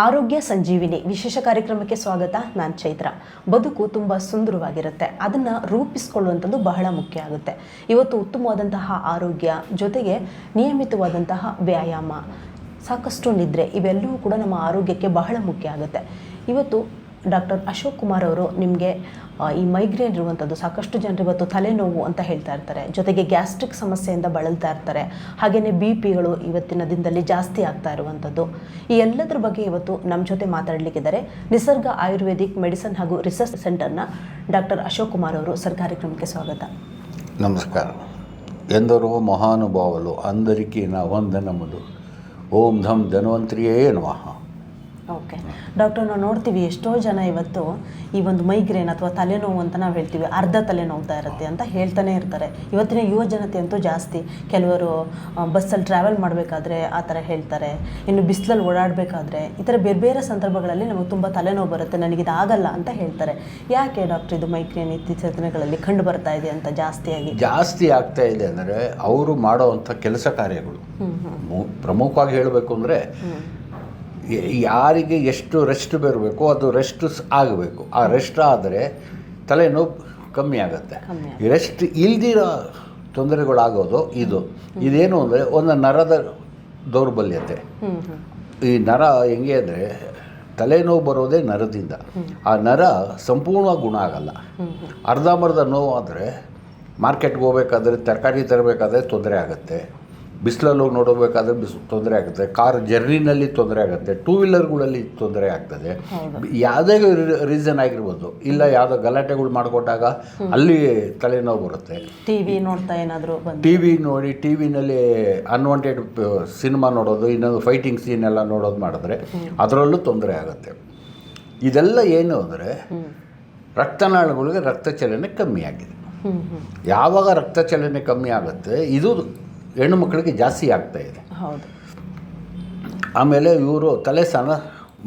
ಆರೋಗ್ಯ ಸಂಜೀವಿನಿ ವಿಶೇಷ ಕಾರ್ಯಕ್ರಮಕ್ಕೆ ಸ್ವಾಗತ. ನಾನು ಚೈತ್ರ. ಬದುಕು ತುಂಬ ಸುಂದರವಾಗಿರುತ್ತೆ, ಅದನ್ನು ರೂಪಿಸಿಕೊಳ್ಳುವಂಥದ್ದು ಬಹಳ ಮುಖ್ಯ ಆಗುತ್ತೆ. ಇವತ್ತು ಉತ್ತಮವಾದಂತಹ ಆರೋಗ್ಯ ಜೊತೆಗೆ ನಿಯಮಿತವಾದಂತಹ ವ್ಯಾಯಾಮ, ಸಾಕಷ್ಟು ನಿದ್ರೆ, ಇವೆಲ್ಲವೂ ಕೂಡ ನಮ್ಮ ಆರೋಗ್ಯಕ್ಕೆ ಬಹಳ ಮುಖ್ಯ ಆಗುತ್ತೆ. ಇವತ್ತು ಡಾಕ್ಟರ್ ಅಶೋಕ್ ಕುಮಾರ್ ಅವರು ನಿಮಗೆ ಈ ಮೈಗ್ರೇನ್ ಇರುವಂಥದ್ದು, ಸಾಕಷ್ಟು ಜನರು ಇವತ್ತು ತಲೆನೋವು ಅಂತ ಹೇಳ್ತಾ ಇರ್ತಾರೆ, ಜೊತೆಗೆ ಗ್ಯಾಸ್ಟ್ರಿಕ್ ಸಮಸ್ಯೆಯಿಂದ ಬಳಲ್ತಾ ಇರ್ತಾರೆ, ಹಾಗೆಯೇ BP-ಗಳು ಇವತ್ತಿನ ದಿನದಲ್ಲಿ ಜಾಸ್ತಿ ಆಗ್ತಾ ಇರುವಂಥದ್ದು, ಈ ಎಲ್ಲದರ ಬಗ್ಗೆ ಇವತ್ತು ನಮ್ಮ ಜೊತೆ ಮಾತಾಡಲಿಕ್ಕಿದ್ದಾರೆ ನಿಸರ್ಗ ಆಯುರ್ವೇದಿಕ್ ಮೆಡಿಸಿನ್ ಹಾಗೂ ರಿಸರ್ಚ್ ಸೆಂಟರ್ನ ಡಾಕ್ಟರ್ ಅಶೋಕ್ ಕುಮಾರ್ ಅವರು. ಸರ್, ಕಾರ್ಯಕ್ರಮಕ್ಕೆ ಸ್ವಾಗತ. ನಮಸ್ಕಾರ. ಎಂದರೋ ಮಹಾನುಭಾವಲು అందరికీ నా వందనములు. ಓಂ ಧಂ ಧನ್ವಂತ್ರಿಯೇ ನಮಃ. ಓಕೆ ಡಾಕ್ಟರ್, ನಾವು ನೋಡ್ತೀವಿ ಎಷ್ಟೋ ಜನ ಇವತ್ತು ಈ ಒಂದು ಮೈಗ್ರೇನ್ ಅಥವಾ ತಲೆನೋವು ಅಂತ ನಾವು ಹೇಳ್ತೀವಿ, ಅರ್ಧ ತಲೆನೋವ್ತಾ ಇರುತ್ತೆ ಅಂತ ಹೇಳ್ತಾನೆ ಇರ್ತಾರೆ. ಇವತ್ತಿನ ಯುವ ಜನತೆ ಅಂತೂ ಜಾಸ್ತಿ, ಕೆಲವರು ಬಸ್ಸಲ್ಲಿ ಟ್ರಾವೆಲ್ ಮಾಡಬೇಕಾದ್ರೆ ಆ ಥರ ಹೇಳ್ತಾರೆ, ಇನ್ನು ಬಿಸಿಲಲ್ಲಿ ಓಡಾಡಬೇಕಾದ್ರೆ ಈ ಥರ ಬೇರೆ ಬೇರೆ ಸಂದರ್ಭಗಳಲ್ಲಿ ನಮಗೆ ತುಂಬ ತಲೆನೋವು ಬರುತ್ತೆ, ನನಗಿದಾಗಲ್ಲ ಅಂತ ಹೇಳ್ತಾರೆ. ಯಾಕೆ ಡಾಕ್ಟರ್ ಇದು ಮೈಗ್ರೇನ್ ಇತ್ತೀಚಿನ ದಿನಗಳಲ್ಲಿ ಕಂಡು ಬರ್ತಾ ಇದೆ ಅಂತ ಜಾಸ್ತಿ ಆಗ್ತಾ ಇದೆ ಅಂದರೆ ಅವರು ಮಾಡೋವಂಥ ಕೆಲಸ ಕಾರ್ಯಗಳು. ಪ್ರಮುಖವಾಗಿ ಹೇಳಬೇಕು ಅಂದರೆ ಯಾರಿಗೆ ಎಷ್ಟು ರೆಸ್ಟ್ ಬರಬೇಕು ಅದು ರೆಸ್ಟ್ ಆಗಬೇಕು. ಆ ರೆಸ್ಟ್ ಆದರೆ ತಲೆನೋವು ಕಮ್ಮಿ ಆಗುತ್ತೆ. ರೆಸ್ಟ್ ಇಲ್ದಿರೋ ತೊಂದರೆಗಳಾಗೋದು ಇದೇನು ಅಂದರೆ ಒಂದು ನರದ ದೌರ್ಬಲ್ಯತೆ. ಈ ನರ ಹೆಂಗೆ ಅಂದರೆ ತಲೆನೋವು ಬರೋದೇ ನರದಿಂದ. ಆ ನರ ಸಂಪೂರ್ಣವಾಗಿ ಗುಣ ಆಗಲ್ಲ. ಅರ್ಧಂಬರ್ಧ ನೋವು ಆದರೆ ಮಾರ್ಕೆಟ್ಗೆ ಹೋಗ್ಬೇಕಾದ್ರೆ, ತರಕಾರಿ ತರಬೇಕಾದ್ರೆ ತೊಂದರೆ ಆಗುತ್ತೆ, ಬಿಸಿಲಲ್ಲಿ ಹೋಗಿ ನೋಡಬೇಕಾದ್ರೆ ತೊಂದರೆ ಆಗುತ್ತೆ, ಕಾರ್ ಜರ್ನಿನಲ್ಲಿ ತೊಂದರೆ ಆಗುತ್ತೆ, ಟೂ ವೀಲರ್ಗಳಲ್ಲಿ ತೊಂದರೆ ಆಗ್ತದೆ. ಯಾವುದೇ ರೀಸನ್ ಆಗಿರ್ಬೋದು, ಇಲ್ಲ ಯಾವುದೋ ಗಲಾಟೆಗಳು ಮಾಡಿಕೊಟ್ಟಾಗ ಅಲ್ಲಿ ತಲೆನೋವು ಬರುತ್ತೆ. ಟಿವಿ ನೋಡಿ, ಟಿವಿನಲ್ಲಿ ಅನ್ವಾಂಟೆಡ್ ಸಿನಿಮಾ ನೋಡೋದು, ಇನ್ನೊಂದು ಫೈಟಿಂಗ್ ಸೀನ್ ಎಲ್ಲ ನೋಡೋದು ಮಾಡಿದ್ರೆ ಅದರಲ್ಲೂ ತೊಂದರೆ ಆಗುತ್ತೆ. ಇದೆಲ್ಲ ಏನು ಅಂದರೆ ರಕ್ತನಾಳಗಳಿಗೆ ರಕ್ತ ಚಲನೆ ಕಮ್ಮಿ ಆಗಿದೆ. ಯಾವಾಗ ರಕ್ತ ಚಲನೆ ಕಮ್ಮಿ ಆಗುತ್ತೆ, ಇದು ಹೆಣ್ಣು ಮಕ್ಕಳಿಗೆ ಜಾಸ್ತಿ ಆಗ್ತಾ ಇದೆ. ಆಮೇಲೆ ಇವರು ತಲೆ ಸ್ನಾನ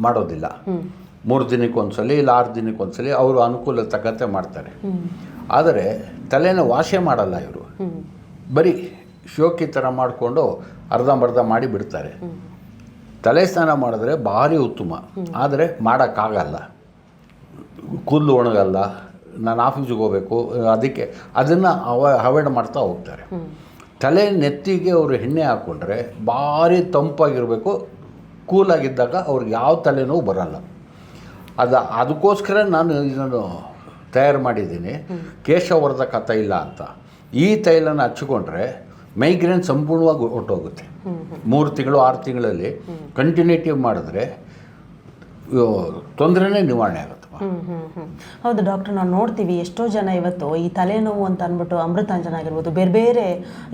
ಮಾಡೋದಿಲ್ಲ. 3 ದಿನಕ್ಕೊಂದ್ಸಲಿ ಇಲ್ಲ 6 ದಿನಕ್ಕೊಂದ್ಸಲಿ ಅವರು ಅನುಕೂಲ ತಕ್ಕಂತೆ ಮಾಡ್ತಾರೆ. ಆದರೆ ತಲೆನ ವಾಶೆ ಮಾಡಲ್ಲ ಇವರು, ಬರೀ ಶೋಕಿ ಥರ ಮಾಡಿಕೊಂಡು ಅರ್ಧಂಬರ್ಧ ಮಾಡಿ ಬಿಡ್ತಾರೆ. ತಲೆ ಸ್ನಾನ ಮಾಡಿದ್ರೆ ಭಾರಿ ಉತ್ತಮ, ಆದರೆ ಮಾಡೋಕ್ಕಾಗಲ್ಲ, ಕೂದಲು ಒಣಗಲ್ಲ. ನಾನು ಆಫೀಸಿಗೆ ಹೋಗಬೇಕು, ಅದಕ್ಕೆ ಅದನ್ನು ಅವಾಯ್ಡ್ ಮಾಡ್ತಾ ಹೋಗ್ತಾರೆ. ತಲೆ ನೆತ್ತಿಗೆ ಅವರು ಎಣ್ಣೆ ಹಾಕ್ಕೊಂಡ್ರೆ ಭಾರಿ ತಂಪಾಗಿರಬೇಕು, ಕೂಲಾಗಿದ್ದಾಗ ಅವ್ರಿಗೆ ಯಾವ ತಲೆನೋವು ಬರಲ್ಲ. ಅದಕ್ಕೋಸ್ಕರ ನಾನು ಇದನ್ನು ತಯಾರು ಮಾಡಿದ್ದೀನಿ, ಕೇಶವರ್ಧಕ ತೈಲ ಅಂತ. ಈ ತೈಲನ ಹಚ್ಚಿಕೊಂಡ್ರೆ ಮೈಗ್ರೇನ್ ಸಂಪೂರ್ಣವಾಗಿ ಹೊರಟೋಗುತ್ತೆ. 3 ತಿಂಗಳು 6 ತಿಂಗಳಲ್ಲಿ ಕಂಟಿನ್ಯೂಟಿವ್ ಮಾಡಿದ್ರೆ ತೊಂದರೆನೇ ನಿವಾರಣೆ ಆಗುತ್ತೆ. ಹೌದು ಡಾಕ್ಟರ್, ನಾವು ನೋಡ್ತೀವಿ ಎಷ್ಟೋ ಜನ ಇವತ್ತು ಈ ತಲೆನೋವು ಅಂತ ಅಂದ್ಬಿಟ್ಟು ಅಮೃತಾಂಜನ ಆಗಿರ್ಬೋದು, ಬೇರೆ ಬೇರೆ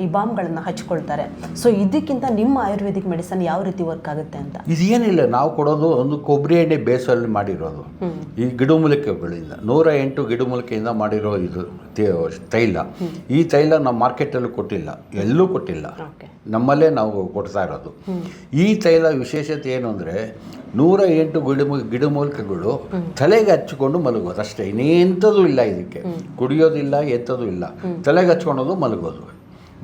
ಈ ಬಾಂಬ್ಗಳನ್ನು ಹಚ್ಕೊಳ್ತಾರೆ. ಸೊ ಇದಕ್ಕಿಂತ ನಿಮ್ಮ ಆಯುರ್ವೇದಿಕ್ ಮೆಡಿಸನ್ ಯಾವ ರೀತಿ ವರ್ಕ್ ಆಗುತ್ತೆ ಅಂತ? ಇದೇನಿಲ್ಲ, ನಾವು ಕೊಡೋದು ಒಂದು ಕೊಬ್ಬರಿ ಎಣ್ಣೆ ಬೇಸಲ್ಲಿ ಮಾಡಿರೋದು, ಈ ಗಿಡಮೂಲಿಕೆಗಳಿಂದ 108 ಗಿಡಮೂಲಿಕೆಯಿಂದ ಮಾಡಿರೋ ಇದು ತೈಲ. ಈ ತೈಲ ನಾವು ಮಾರ್ಕೆಟಲ್ಲೂ ಕೊಟ್ಟಿಲ್ಲ, ಎಲ್ಲೂ ಕೊಟ್ಟಿಲ್ಲ, ನಮ್ಮಲ್ಲೇ ನಾವು ಕೊಡ್ತಾ ಇರೋದು. ಈ ತೈಲ ವಿಶೇಷತೆ ಏನು ಅಂದರೆ 108 ಗಿಡಮೂಲಿಕೆಗಳು ತಲೆಗೆ ಹಚ್ಚಿಕೊಂಡು ಮಲಗೋದು ಅಷ್ಟೇ, ಇನ್ನೆಂಥದ್ದು ಇಲ್ಲ. ಇದಕ್ಕೆ ಕುಡಿಯೋದಿಲ್ಲ, ಎತ್ತೋದು ಇಲ್ಲ, ತಲೆಗೆ ಹಚ್ಕೊಳೋದು, ಮಲಗೋದು.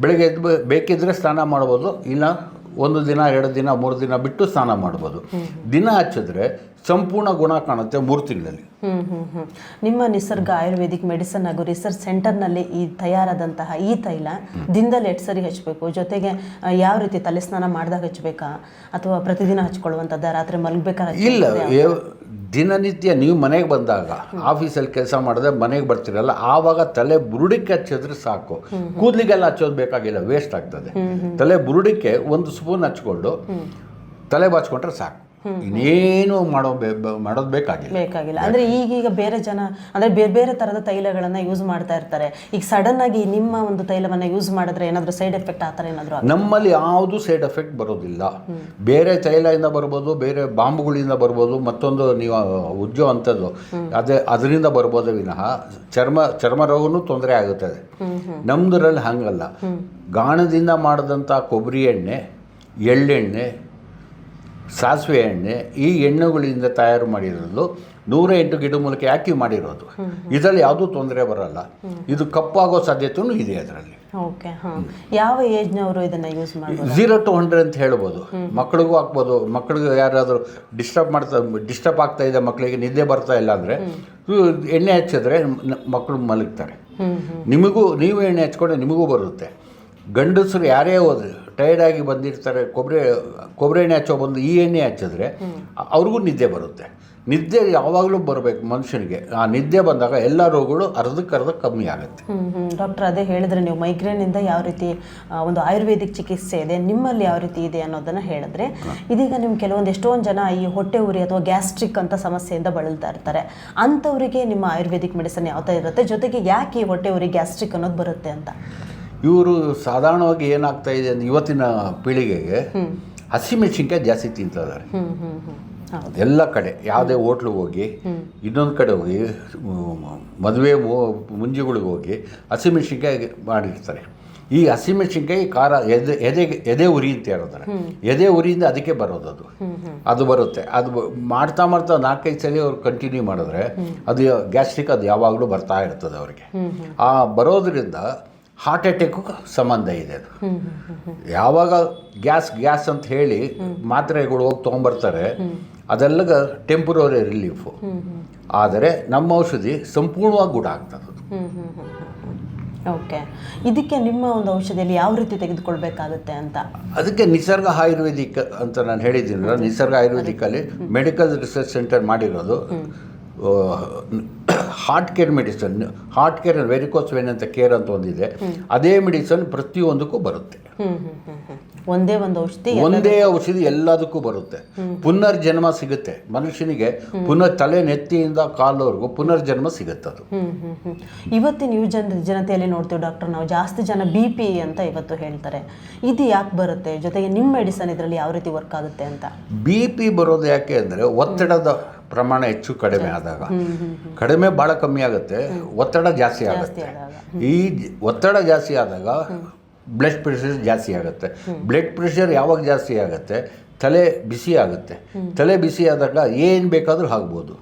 ಬೆಳಗ್ಗೆ ಎದ್ದು ಬೇಕಿದ್ದರೆ ಸ್ನಾನ ಮಾಡ್ಬೋದು, ಇಲ್ಲ 1 ದಿನ 2 ದಿನ 3 ದಿನ ಬಿಟ್ಟು ಸ್ನಾನ ಮಾಡ್ಬೋದು. ದಿನ ಹಚ್ಚಿದ್ರೆ ಸಂಪೂರ್ಣ ಗುಣ ಕಾಣುತ್ತೆ 3 ತಿಂಗಳಲ್ಲಿ. ನಿಮ್ಮ ನಿಸರ್ಗ ಆಯುರ್ವೇದಿಕ್ ಮೆಡಿಸಿನ್ ಹಾಗೂ ರಿಸರ್ಚ್ ಸೆಂಟರ್ನಲ್ಲಿ ಈ ತಯಾರಾದಂತಹ ಈ ತೈಲ ದಿನದಲ್ಲಿ 8 ಸರಿ ಹಚ್ಚಬೇಕು, ಜೊತೆಗೆ ಯಾವ ರೀತಿ ತಲೆ ಸ್ನಾನ ಮಾಡಿದಾಗ ಹಚ್ಚಬೇಕಾ ಅಥವಾ ಪ್ರತಿದಿನ ಹಚ್ಕೊಳ್ಳುವಂಥದ್ದು, ರಾತ್ರಿ ಮಲಗಬೇಕಾದ್ರೆ? ಇಲ್ಲ, ದಿನನಿತ್ಯ ನೀವು ಮನೆಗೆ ಬಂದಾಗ, ಆಫೀಸಲ್ಲಿ ಕೆಲಸ ಮಾಡಿದ್ರೆ ಮನೆಗೆ ಬರ್ತಿರಲ್ಲ, ಆವಾಗ ತಲೆ ಬುರುಡಿಕೆ ಹಚ್ಚಿದ್ರೆ ಸಾಕು. ಕೂದಲಿಗೆಲ್ಲ ಹಚ್ಚೋದು ಬೇಕಾಗಿಲ್ಲ, ವೇಸ್ಟ್ ಆಗ್ತದೆ. ತಲೆ ಬುರುಡಿಕೆ 1 ಸ್ಪೂನ್ ಹಚ್ಕೊಂಡು ತಲೆ ಬಾಚ್ಕೊಂಡ್ರೆ ಸಾಕು, ಇನ್ನೇನು ಮಾಡೋದು ಬೇಕಾಗಿಲ್ಲ. ಅಂದರೆ ಈಗೀಗ ಬೇರೆ ಜನ ಅಂದರೆ ಬೇರೆ ಬೇರೆ ಥರದ ತೈಲಗಳನ್ನು ಯೂಸ್ ಮಾಡ್ತಾ ಇರ್ತಾರೆ. ಈಗ ಸಡನ್ ಆಗಿ ನಿಮ್ಮ ಒಂದು ತೈಲವನ್ನು ಯೂಸ್ ಮಾಡಿದ್ರೆ ಏನಾದರೂ ಸೈಡ್ ಎಫೆಕ್ಟ್ ಆ ಥರ ಏನಾದರೂ? ನಮ್ಮಲ್ಲಿ ಯಾವುದು ಸೈಡ್ ಎಫೆಕ್ಟ್ ಬರೋದಿಲ್ಲ. ಬೇರೆ ತೈಲದಿಂದ ಬರ್ಬೋದು, ಬೇರೆ ಬಾಂಬುಗಳಿಂದ ಬರ್ಬೋದು, ಮತ್ತೊಂದು ನೀವು ಉಜ್ಜೋ ಅಂಥದ್ದು ಅದರಿಂದ ಬರ್ಬೋದು ವಿನಃ ಚರ್ಮ ರೋಗನೂ ತೊಂದರೆ ಆಗುತ್ತದೆ. ನಮ್ಮದ್ರಲ್ಲಿ ಹಾಗಲ್ಲ. ಗಾಣದಿಂದ ಮಾಡಿದಂಥ ಕೊಬ್ಬರಿ ಎಣ್ಣೆ, ಎಳ್ಳೆಣ್ಣೆ, ಸಾಸಿವೆ ಎಣ್ಣೆ, ಈ ಎಣ್ಣೆಗಳಿಂದ ತಯಾರು ಮಾಡಿರೋದು 108 ಗಿಡಮೂಲಿಕೆ ಹಾಕಿ ಮಾಡಿರೋದು. ಇದರಲ್ಲಿ ಯಾವುದೂ ತೊಂದರೆ ಬರಲ್ಲ. ಇದು ಕಪ್ಪಾಗೋ ಸಾಧ್ಯತೆಯೂ ಇದೆ ಅದರಲ್ಲಿ. ಓಕೆ, ಹಾಂ. ಯಾವ ಏಜ್ನವರು ಇದನ್ನು ಯೂಸ್ ಮಾಡ್ಬೋದು? 0 to 100 ಅಂತ ಹೇಳ್ಬೋದು. ಮಕ್ಕಳಿಗೂ ಹಾಕ್ಬೋದು. ಮಕ್ಕಳಿಗೆ ಯಾರಾದರೂ ಡಿಸ್ಟರ್ಬ್ ಆಗ್ತಾ ಇದೆ, ಮಕ್ಕಳಿಗೆ ನಿದ್ದೆ ಬರ್ತಾ ಇಲ್ಲ ಅಂದರೆ ಎಣ್ಣೆ ಹಚ್ಚಿದ್ರೆ ಮಕ್ಕಳು ಮಲಗ್ತಾರೆ. ನೀವು ಎಣ್ಣೆ ಹಚ್ಕೊಂಡ್ರೆ ನಿಮಗೂ ಬರುತ್ತೆ. ಗಂಡಸರು ಯಾರೇ ಹೋದ್ರೆ ಟೈರ್ಡಾಗಿ ಬಂದಿರ್ತಾರೆ, ಕೊಬ್ಬರಿ ಎಣ್ಣೆ ಹಚ್ಚೋ ಬಂದು ಈ ಎಣ್ಣೆ ಹಚ್ಚಿದ್ರೆ ಅವ್ರಿಗೂ ನಿದ್ದೆ ಬರುತ್ತೆ. ನಿದ್ದೆ ಯಾವಾಗಲೂ ಬರಬೇಕು ಮನುಷ್ಯನಿಗೆ. ಆ ನಿದ್ದೆ ಬಂದಾಗ ಎಲ್ಲ ರೋಗಗಳು ಅರ್ಧಕ್ಕರ್ಧ ಕಮ್ಮಿ ಆಗುತ್ತೆ. ಡಾಕ್ಟರ್, ಅದೇ ಹೇಳಿದ್ರೆ ನೀವು ಮೈಗ್ರೇನಿಂದ ಯಾವ ರೀತಿ ಒಂದು ಆಯುರ್ವೇದಿಕ್ ಚಿಕಿತ್ಸೆ ಇದೆ, ನಿಮ್ಮಲ್ಲಿ ಯಾವ ರೀತಿ ಇದೆ ಅನ್ನೋದನ್ನು ಹೇಳಿದ್ರೆ, ಇದೀಗ ನಿಮ್ಗೆ ಎಷ್ಟೊಂದು ಜನ ಈ ಹೊಟ್ಟೆ ಉರಿ ಅಥವಾ ಗ್ಯಾಸ್ಟ್ರಿಕ್ ಅಂತ ಸಮಸ್ಯೆಯಿಂದ ಬಳಲ್ತಾ ಇರ್ತಾರೆ. ಅಂಥವರಿಗೆ ನಿಮ್ಮ ಆಯುರ್ವೇದಿಕ್ ಮೆಡಿಸಿನ್ ಯಾವ ಥರ ಇರುತ್ತೆ, ಜೊತೆಗೆ ಯಾಕೆ ಈ ಹೊಟ್ಟೆ ಉರಿ ಗ್ಯಾಸ್ಟ್ರಿಕ್ ಅನ್ನೋದು ಬರುತ್ತೆ ಅಂತ? ಇವರು ಸಾಧಾರಣವಾಗಿ ಏನಾಗ್ತಾ ಇದೆ ಅಂದರೆ ಇವತ್ತಿನ ಪೀಳಿಗೆಗೆ ಹಸಿಮೆಣಸಿನ್ಕಾಯಿ ಜಾಸ್ತಿ ತಿಂತಿದ್ದಾರೆ. ಎಲ್ಲ ಕಡೆ ಯಾವುದೇ ಹೋಟ್ಲಿಗೆ ಹೋಗಿ, ಇನ್ನೊಂದು ಕಡೆ ಹೋಗಿ, ಮದುವೆ ಮುಂಜಿಗಳಿಗೆ ಹೋಗಿ ಹಸಿಮೆಣಸಿನ್ಕಾಯಿ ಮಾಡಿರ್ತಾರೆ. ಈ ಹಸಿಮೆಣಸಿನ್ಕಾಯಿ ಖಾರ ಎದೆ ಉರಿ ಅಂತ ಹೇಳ್ತಾರೆ. ಎದೆ ಉರಿಯಿಂದ ಅದಕ್ಕೆ ಬರೋದು. ಅದು ಬರುತ್ತೆ. ಅದು ಮಾಡ್ತಾ 4-5 ಸಲ ಅವ್ರು ಕಂಟಿನ್ಯೂ ಮಾಡಿದ್ರೆ ಅದು ಗ್ಯಾಸ್ಟ್ರಿಕ್ ಅದು ಯಾವಾಗಲೂ ಬರ್ತಾ ಇರ್ತದೆ ಅವ್ರಿಗೆ. ಆ ಬರೋದ್ರಿಂದ ಹಾರ್ಟ್ ಅಟ್ಯಾಕು ಸಂಬಂಧ ಇದೆ. ಅದು ಯಾವಾಗ ಗ್ಯಾಸ್ ಅಂತ ಹೇಳಿ ಮಾತ್ರೆಗಳು ಹೋಗಿ ತೊಗೊಂಬರ್ತಾರೆ, ಅದೆಲ್ಲ ಟೆಂಪ್ರರಿ ರಿಲೀಫು. ಆದರೆ ನಮ್ಮ ಔಷಧಿ ಸಂಪೂರ್ಣವಾಗಿ ಗುಣ ಆಗ್ತದೆ. ಓಕೆ, ಇದಕ್ಕೆ ನಿಮ್ಮ ಒಂದು ಔಷಧಿಯಲ್ಲಿ ಯಾವ ರೀತಿ ತೆಗೆದುಕೊಳ್ಬೇಕಾಗುತ್ತೆ ಅಂತ? ಅದಕ್ಕೆ ನಿಸರ್ಗ ಆಯುರ್ವೇದಿಕ್ ಅಂತ ನಾನು ಹೇಳಿದ್ದೀನಲ್ಲ, ನಿಸರ್ಗ ಆಯುರ್ವೇದಿಕಲ್ಲಿ ಮೆಡಿಕಲ್ ರಿಸರ್ಚ್ ಸೆಂಟರ್ ಮಾಡಿರೋದು heart care medicine. Heart care varicose vane ಅಂತ ಕೇರ್ ಅಂತ ಒಂದಿದೆ. ಅದೇ ಮೆಡಿಸನ್ ಪ್ರತಿಯೊಂದಕ್ಕೂ ಬರುತ್ತೆ. ಒಂದೇ ಔಷಧಿ ಎಲ್ಲದಕ್ಕೂ ಬರುತ್ತೆ. ಪುನರ್ಜನ್ಮ ಸಿಗುತ್ತೆ ಮನುಷ್ಯನಿಗೆ. ತಲೆ ನೆತ್ತಿಯಿಂದ ಕಾಲವರೆಗೂ ಪುನರ್ಜನ್ಮ ಸಿಗುತ್ತೆ ಅದು. ಇವತ್ತಿನ ಜನತೆಯಲ್ಲಿ ನೋಡ್ತೀವಿ ಡಾಕ್ಟರ್, ನಾವು ಜಾಸ್ತಿ ಜನ BP ಅಂತ ಇವತ್ತು ಹೇಳ್ತಾರೆ. ಇದು ಯಾಕೆ ಬರುತ್ತೆ, ಜೊತೆಗೆ ನಿಮ್ಮ ಮೆಡಿಸನ್ ಇದರಲ್ಲಿ ಯಾವ ರೀತಿ ವರ್ಕ್ ಆಗುತ್ತೆ ಅಂತ? BP ಬರೋದು ಯಾಕೆ ಅಂದರೆ ಒತ್ತಡದ ಪ್ರಮಾಣ ಹೆಚ್ಚು ಕಡಿಮೆ ಆದಾಗ, ಕಡಿಮೆ ಭಾಳ ಕಮ್ಮಿ ಆಗುತ್ತೆ, ಒತ್ತಡ ಜಾಸ್ತಿ ಆಗುತ್ತೆ. ಈ ಒತ್ತಡ ಜಾಸ್ತಿ ಆದಾಗ ಬ್ಲಡ್ ಪ್ರೆಷರ್ ಜಾಸ್ತಿ ಆಗುತ್ತೆ. ಬ್ಲಡ್ ಪ್ರೆಷರ್ ಯಾವಾಗ ಜಾಸ್ತಿ ಆಗುತ್ತೆ? ತಲೆ ಬಿಸಿ ಆಗುತ್ತೆ. ತಲೆ ಬಿಸಿ ಆದಾಗ ಏನು ಬೇಕಾದರೂ ಆಗ್ಬೋದು.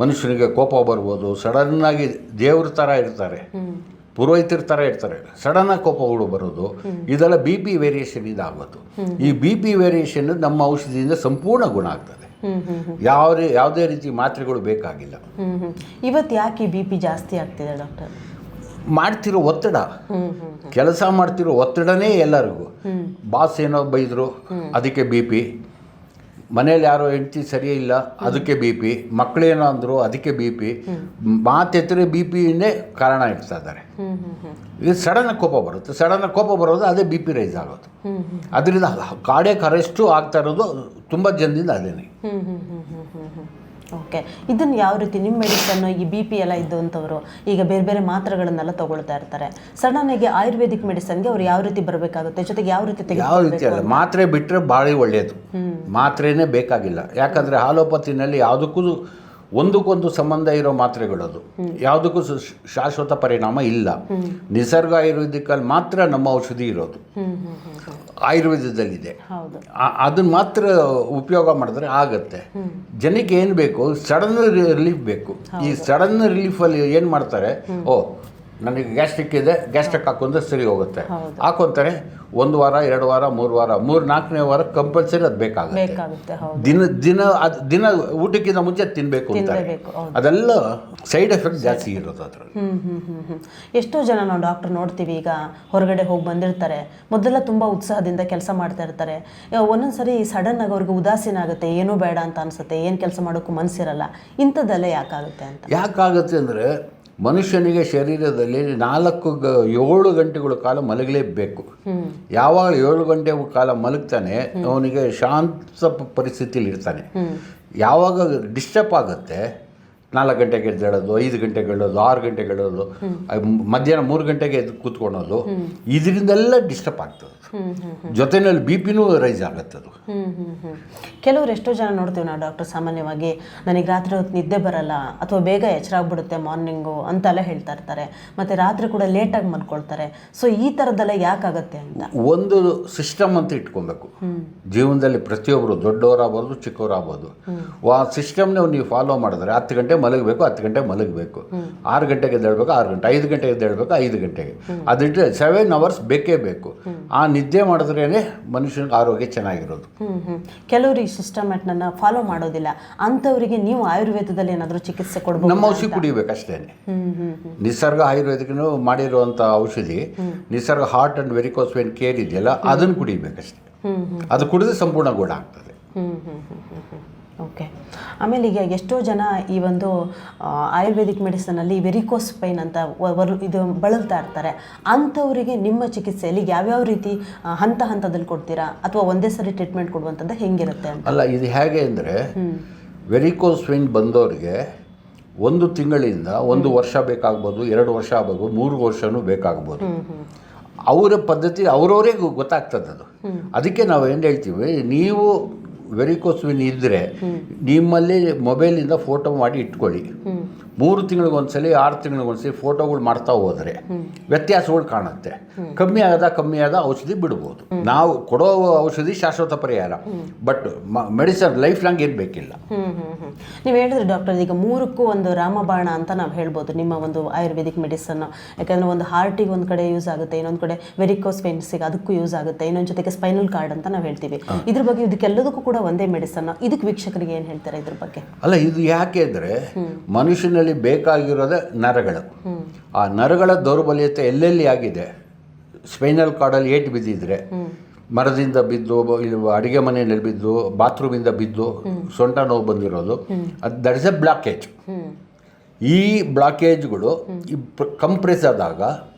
ಮನುಷ್ಯನಿಗೆ ಕೋಪ ಬರ್ಬೋದು. ಸಡನ್ನಾಗಿ ದೇವ್ರ ಥರ ಇರ್ತಾರೆ, ಪುರೋಹಿತರ ಥರ ಇರ್ತಾರೆ, ಸಡನ್ನಾಗಿ ಕೋಪಗಳು ಬರೋದು. ಇದೆಲ್ಲ BP ವೇರಿಯೇಷನ್ ಇದಾಗೋದು. ಈ BP ವೇರಿಯೇಷನ್ ನಮ್ಮ ಔಷಧಿಯಿಂದ ಸಂಪೂರ್ಣ ಗುಣ ಆಗ್ತದೆ. ಯಾವುದೇ ರೀತಿ ಮಾತ್ರೆಗಳು ಬೇಕಾಗಿಲ್ಲ. ಇವತ್ತು ಯಾಕೆ BP ಜಾಸ್ತಿ ಆಗ್ತಿದೆ ಡಾಕ್ಟರ್? ಮಾಡ್ತಿರೋ ಒತ್ತಡ, ಕೆಲಸ ಮಾಡ್ತಿರೋ ಒತ್ತಡನೇ ಎಲ್ಲರಿಗೂ. ಬಾಸ್ ಏನೋ ಬೈದರು ಅದಕ್ಕೆ BP, ಮನೇಲಿ ಯಾರೋ ಹೆಂಡತಿ ಸರಿ ಇಲ್ಲ ಅದಕ್ಕೆ BP, ಮಕ್ಕಳೇನೋ ಅಂದರು ಅದಕ್ಕೆ BP, ಮಾತೆತ್ತರೆ BPನೇ ಕಾರಣ ಇಡ್ತಾ ಇದ್ದಾರೆ. ಇದು ಸಡನ್ ಕೋಪ ಬರುತ್ತೆ. ಸಡನ್ ಕೋಪ ಬರೋದು ಅದೇ BP ರೈಸ್ ಆಗೋದು. ಅದರಿಂದ ಕಾರ್ಡಿಯಾಕ್ ಅರೆಸ್ಟು ಆಗ್ತಾ ಇರೋದು ತುಂಬ ಜನದಿಂದ ಅದೇನೆ. ಓಕೆ, ಇದನ್ನು ಯಾವ ರೀತಿ ನಿಮ್ಮ ಮೆಡಿಸನ್ ಈ BP ಎಲ್ಲ ಇದ್ದಂಥವರು ಈಗ ಬೇರೆ ಬೇರೆ ಮಾತ್ರೆಗಳನ್ನೆಲ್ಲ ತಗೊಳ್ತಾ ಇರ್ತಾರೆ, ಸಡನ್ನಾಗಿ ಆಯುರ್ವೇದಿಕ್ ಮೆಡಿಸನ್ಗೆ ಅವ್ರು ಯಾವ ರೀತಿ ಬರಬೇಕಾಗುತ್ತೆ, ಜೊತೆಗೆ ಯಾವ ರೀತಿ ಯಾವ ರೀತಿ ಅಲ್ಲ, ಮಾತ್ರೆ ಬಿಟ್ಟರೆ ಭಾಳ ಒಳ್ಳೆಯದು. ಮಾತ್ರೆನೇ ಬೇಕಾಗಿಲ್ಲ. ಯಾಕಂದರೆ ಆಲೋಪತಿನಲ್ಲಿ ಯಾವುದಕ್ಕೂ ಒಂದಕ್ಕೊಂದು ಸಂಬಂಧ ಇರೋ ಮಾತ್ರೆಗಳದು, ಯಾವುದಕ್ಕೂ ಶಾಶ್ವತ ಪರಿಣಾಮ ಇಲ್ಲ. ನಿಸರ್ಗ ಆಯುರ್ವೇದಿಕಲ್ಲಿ ಮಾತ್ರ ನಮ್ಮ ಔಷಧಿ ಇರೋದು, ಆಯುರ್ವೇದದಲ್ಲಿದೆ. ಅದನ್ನು ಮಾತ್ರ ಉಪಯೋಗ ಮಾಡಿದ್ರೆ ಆಗುತ್ತೆ. ಜನಕ್ಕೆ ಏನು ಬೇಕು? ಸಡನ್ ರಿಲೀಫ್ ಬೇಕು. ಈ ಸಡನ್ ರಿಲೀಫಲ್ಲಿ ಏನು ಮಾಡ್ತಾರೆ, ನನಗೆ ಗ್ಯಾಸ್ಟ್ರಿಕ್ ಇದೆ, ಗ್ಯಾಸ್ಟ್ರಿಕ್ ಹಾಕೊಂಡ್ರೆ ಸರಿ ಹೋಗುತ್ತೆ, ಹಾಕೊಂತಾರೆ. 1 ವಾರ 2 ವಾರ 3 ವಾರ 4ನೇ ವಾರ ಕಂಪಲ್ಸರಿ ಅದು ಬೇಕಾಗುತ್ತೆ. ದಿನ ಊಟಕ್ಕಿಂತ ಮುಂಚೆ ತಿನ್ನಬೇಕು ಅಂತಾರೆ. ಅದೆಲ್ಲ ಸೈಡ್ ಎಫೆಕ್ಟ್ ಜಾಸ್ತಿ ಇರೋದು ಅದರಲ್ಲಿ. ಎಷ್ಟೋ ಜನ ನಾವು ಡಾಕ್ಟರ್ ನೋಡ್ತೀವಿ, ಈಗ ಹೊರಗಡೆ ಹೋಗಿ ಬಂದಿರ್ತಾರೆ, ಮೊದಲೆಲ್ಲ ತುಂಬ ಉತ್ಸಾಹದಿಂದ ಕೆಲಸ ಮಾಡ್ತಾ ಇರ್ತಾರೆ. ಒಂದೊಂದ್ಸರಿ ಸಡನ್ ಆಗಿ ಅವ್ರಿಗೆ ಉದಾಸೀನ ಆಗುತ್ತೆ, ಏನೂ ಬೇಡ ಅಂತ ಅನಿಸುತ್ತೆ, ಏನು ಕೆಲಸ ಮಾಡೋಕ್ಕೂ ಮನಸ್ಸಿರಲ್ಲ. ಇಂಥದ್ದೆಲ್ಲ ಯಾಕಾಗುತ್ತೆ ಅಂತ? ಯಾಕಾಗುತ್ತೆ ಅಂದರೆ ಮನುಷ್ಯನಿಗೆ ಶರೀರದಲ್ಲಿ 7 ಗಂಟೆಗಳ ಕಾಲ ಮಲಗಲೇಬೇಕು. ಯಾವಾಗ 7 ಗಂಟೆ ಕಾಲ ಮಲಗ್ತಾನೆ ಅವನಿಗೆ ಶಾಂತ ಪರಿಸ್ಥಿತಿಯಲ್ಲಿ ಇರ್ತಾನೆ. ಯಾವಾಗ ಡಿಸ್ಟರ್ಬ್ ಆಗುತ್ತೆ 4 ಗಂಟೆಗೆ ಎದ್ದೇಳೋದು, 5 ಗಂಟೆಗೆ ಹೇಳೋದು, 6 ಗಂಟೆಗೆ ಹೇಳೋದು, ಮಧ್ಯಾಹ್ನ 3 ಗಂಟೆಗೆ ಎದ್ದು ಕೂತ್ಕೊಳೋದು, ಇದರಿಂದೆಲ್ಲ ಡಿಸ್ಟರ್ಬ್ ಆಗ್ತದೆ. ಜೊತೆಯಲ್ಲಿ ಬಿ ಪಿನೂ ರೈಸ್ ಆಗುತ್ತದು. ಕೆಲವರು ಎಷ್ಟೋ ಜನ ನೋಡ್ತೀವಿ ನಾವು ಡಾಕ್ಟರ್, ಸಾಮಾನ್ಯವಾಗಿ ನನಗೆ ರಾತ್ರಿ ಹೊತ್ತು ನಿದ್ದೆ ಬರಲ್ಲ ಅಥವಾ ಬೇಗ ಎಚ್ಚರ ಆಗ್ಬಿಡುತ್ತೆ ಮಾರ್ನಿಂಗು ಅಂತೆಲ್ಲ ಹೇಳ್ತಾ ಇರ್ತಾರೆ, ಮತ್ತು ರಾತ್ರಿ ಕೂಡ ಲೇಟಾಗಿ ಮಲ್ಕೊಳ್ತಾರೆ. ಸೊ ಈ ಥರದ್ದೆಲ್ಲ ಯಾಕಾಗತ್ತೆ ಅಂತ ಒಂದು ಸಿಸ್ಟಮ್ ಅಂತ ಇಟ್ಕೊಬೇಕು ಜೀವನದಲ್ಲಿ. ಪ್ರತಿಯೊಬ್ಬರು ದೊಡ್ಡವರಾಗ್ಬೋದು ಚಿಕ್ಕವರಾಗ್ಬೋದು, ಆ ಸಿಸ್ಟಮ್ನ ನೀವು ಫಾಲೋ ಮಾಡಿದ್ರೆ 10 ಗಂಟೆ ಮಲಗಬೇಕು, 10 ಗಂಟೆ ಮಲಗಬೇಕು, 6 ಗಂಟೆಗೆ ಎದ್ದೇಳಬೇಕು 6 ಗಂಟೆ, 5 ಗಂಟೆಗೆ ಎದ್ದೇಳಬೇಕು 5 ಗಂಟೆಗೆ, ಅದಿಟ್ಟರೆ 7 ಅವರ್ಸ್ ಬೇಕೇ ಬೇಕು. ಆ ನಿದ್ದೆ ಮಾಡಿದ್ರೇ ಮನುಷ್ಯನಿಗೆ ಆರೋಗ್ಯ ಚೆನ್ನಾಗಿರೋದು. ಕೆಲವರು ಈ ಸಿಸ್ಟಮ್ಯಾಟ್ನ ಫಾಲೋ ಮಾಡೋದಿಲ್ಲ, ಅಂಥವರಿಗೆ ನೀವು ಆಯುರ್ವೇದದಲ್ಲಿ ಏನಾದರೂ ಚಿಕಿತ್ಸೆ ಕೊಡ್ಬೋದು? ನಮ್ಮ ಔಷಧಿ ಕುಡಿಬೇಕು ಅಷ್ಟೇ. ನಿಸರ್ಗ ಆಯುರ್ವೇದಿಕನು ಮಾಡಿರುವಂಥ ಔಷಧಿ ನಿಸರ್ಗ heart and varicose vane care ಇದೆಯಲ್ಲ, ಅದನ್ನು ಕುಡಿಬೇಕಷ್ಟೇ. ಅದು ಕುಡಿದ್ರೆ ಸಂಪೂರ್ಣ ಗುಣ ಆಗ್ತದೆ. ಓಕೆ. ಆಮೇಲೆ ಈಗ ಎಷ್ಟೋ ಜನ ಈ ಒಂದು ಆಯುರ್ವೇದಿಕ್ ಮೆಡಿಸನಲ್ಲಿ ವೆರಿಕೋಸ್ ಪೈನ್ ಅಂತ ಇದು ಬಳಲ್ತಾ ಇರ್ತಾರೆ. ಅಂಥವರಿಗೆ ನಿಮ್ಮ ಚಿಕಿತ್ಸೆಯಲ್ಲಿ ಯಾವ್ಯಾವ ರೀತಿ ಹಂತದಲ್ಲಿ ಕೊಡ್ತೀರಾ, ಅಥವಾ ಒಂದೇ ಸರಿ ಟ್ರೀಟ್ಮೆಂಟ್ ಕೊಡುವಂಥದ್ದು ಹೆಂಗಿರುತ್ತೆ ಅಂತ? ಅಲ್ಲ, ಇದು ಹೇಗೆ ಅಂದರೆ ವೆರಿಕೋಸ್ ವೇನ್ ಬಂದವರಿಗೆ 1 ತಿಂಗಳಿಂದ 1 ವರ್ಷ ಬೇಕಾಗ್ಬೋದು, 2 ವರ್ಷ ಆಗ್ಬೋದು, 3 ವರ್ಷವೂ ಬೇಕಾಗ್ಬೋದು. ಅವರ ಪದ್ಧತಿ ಅವರವರೇ ಗೊತ್ತಾಗ್ತದೆ ಅದು. ಅದಕ್ಕೆ ನಾವು ಏನು ಹೇಳ್ತೀವಿ, ನೀವು ವೆರಿಕೋಸ್ ವೇನ್ ಇದ್ದರೆ ನಿಮ್ಮಲ್ಲಿ ಮೊಬೈಲಿಂದ ಫೋಟೋ ಮಾಡಿ ಇಟ್ಕೊಳ್ಳಿ. 3 ತಿಂಗಳಿಗೊಂದ್ಸಲಿ 6 ತಿಂಗಳಿಗೊಂದ್ಸಲಿ ಫೋಟೋಗಳು ಮಾಡ್ತಾ ಹೋದರೆ ವ್ಯತ್ಯಾಸಗಳು ಕಾಣುತ್ತೆ. ಕಮ್ಮಿ ಆದ ಔಷಧಿ ಬಿಡ್ಬೋದು. ನಾವು ಕೊಡೋ ಔಷಧಿ ಶಾಶ್ವತ ಪರಿಹಾರ, ಬಟ್ ಮೆಡಿಸನ್ ಲೈಫ್ ಲಾಂಗ್ ಏನು ಬೇಕಿಲ್ಲ. ನೀವು ಹೇಳಿದ್ರೆ ಡಾಕ್ಟರ್, ಈಗ 3ಕ್ಕೂ ಒಂದು ರಾಮಬಾಣ ಅಂತ ನಾವು ಹೇಳ್ಬೋದು ನಿಮ್ಮ ಒಂದು ಆಯುರ್ವೇದಿಕ್ ಮೆಡಿಸನ್. ಯಾಕಂದರೆ ಒಂದು ಹಾರ್ಟಿಗೆ ಒಂದು ಕಡೆ ಯೂಸ್ ಆಗುತ್ತೆ, ಇನ್ನೊಂದು ಕಡೆ ವೆರಿಕೋಸ್ ವೇನ್ಸಿಗೆ ಅದಕ್ಕೂ ಯೂಸ್ ಆಗುತ್ತೆ, ಇನ್ನೊಂದು ಜೊತೆಗೆ ಸ್ಪೈನಲ್ ಕಾರ್ಡ್ ಅಂತ ನಾವು ಹೇಳ್ತೀವಿ. ಇದ್ರ ಬಗ್ಗೆ ಇದಕ್ಕೆಲ್ಲದಕ್ಕೂ ಕೂಡ ಒಂದೇ ಮೆಡಿಸನ್. ಇದಕ್ಕೆ ವೀಕ್ಷಕರಿಗೆ ಏನು ಹೇಳ್ತಾರೆ ಇದ್ರ ಬಗ್ಗೆ? ಅಲ್ಲ, ಇದು ಯಾಕೆ ಅಂದರೆ ಮನುಷ್ಯನಲ್ಲಿ ಬೇಕಾಗಿರೋದೇ ನರಗಳು. ಆ ನರಗಳ ದೌರ್ಬಲ್ಯತೆ ಎಲ್ಲೆಲ್ಲಿ ಆಗಿದೆ, ಸ್ಪೈನಲ್ ಕಾರ್ಡಲ್ಲಿ ಏಟು ಬಿದ್ದಿದ್ರೆ, ಮರದಿಂದ ಬಿದ್ದು, ಅಡುಗೆ ಮನೆಯಲ್ಲಿ ಬಿದ್ದು, ಬಾತ್ರೂಮಿಂದ ಬಿದ್ದು ಸೊಂಟ ನೋವು ಬಂದಿರೋದು, ದಟ್ ಇಸ್ ಎ ಬ್ಲಾಕೇಜ್. ಈ ಬ್ಲಾಕೇಜ್ಗಳು ಕಂಪ್ರೆಸ್ ಆದಾಗ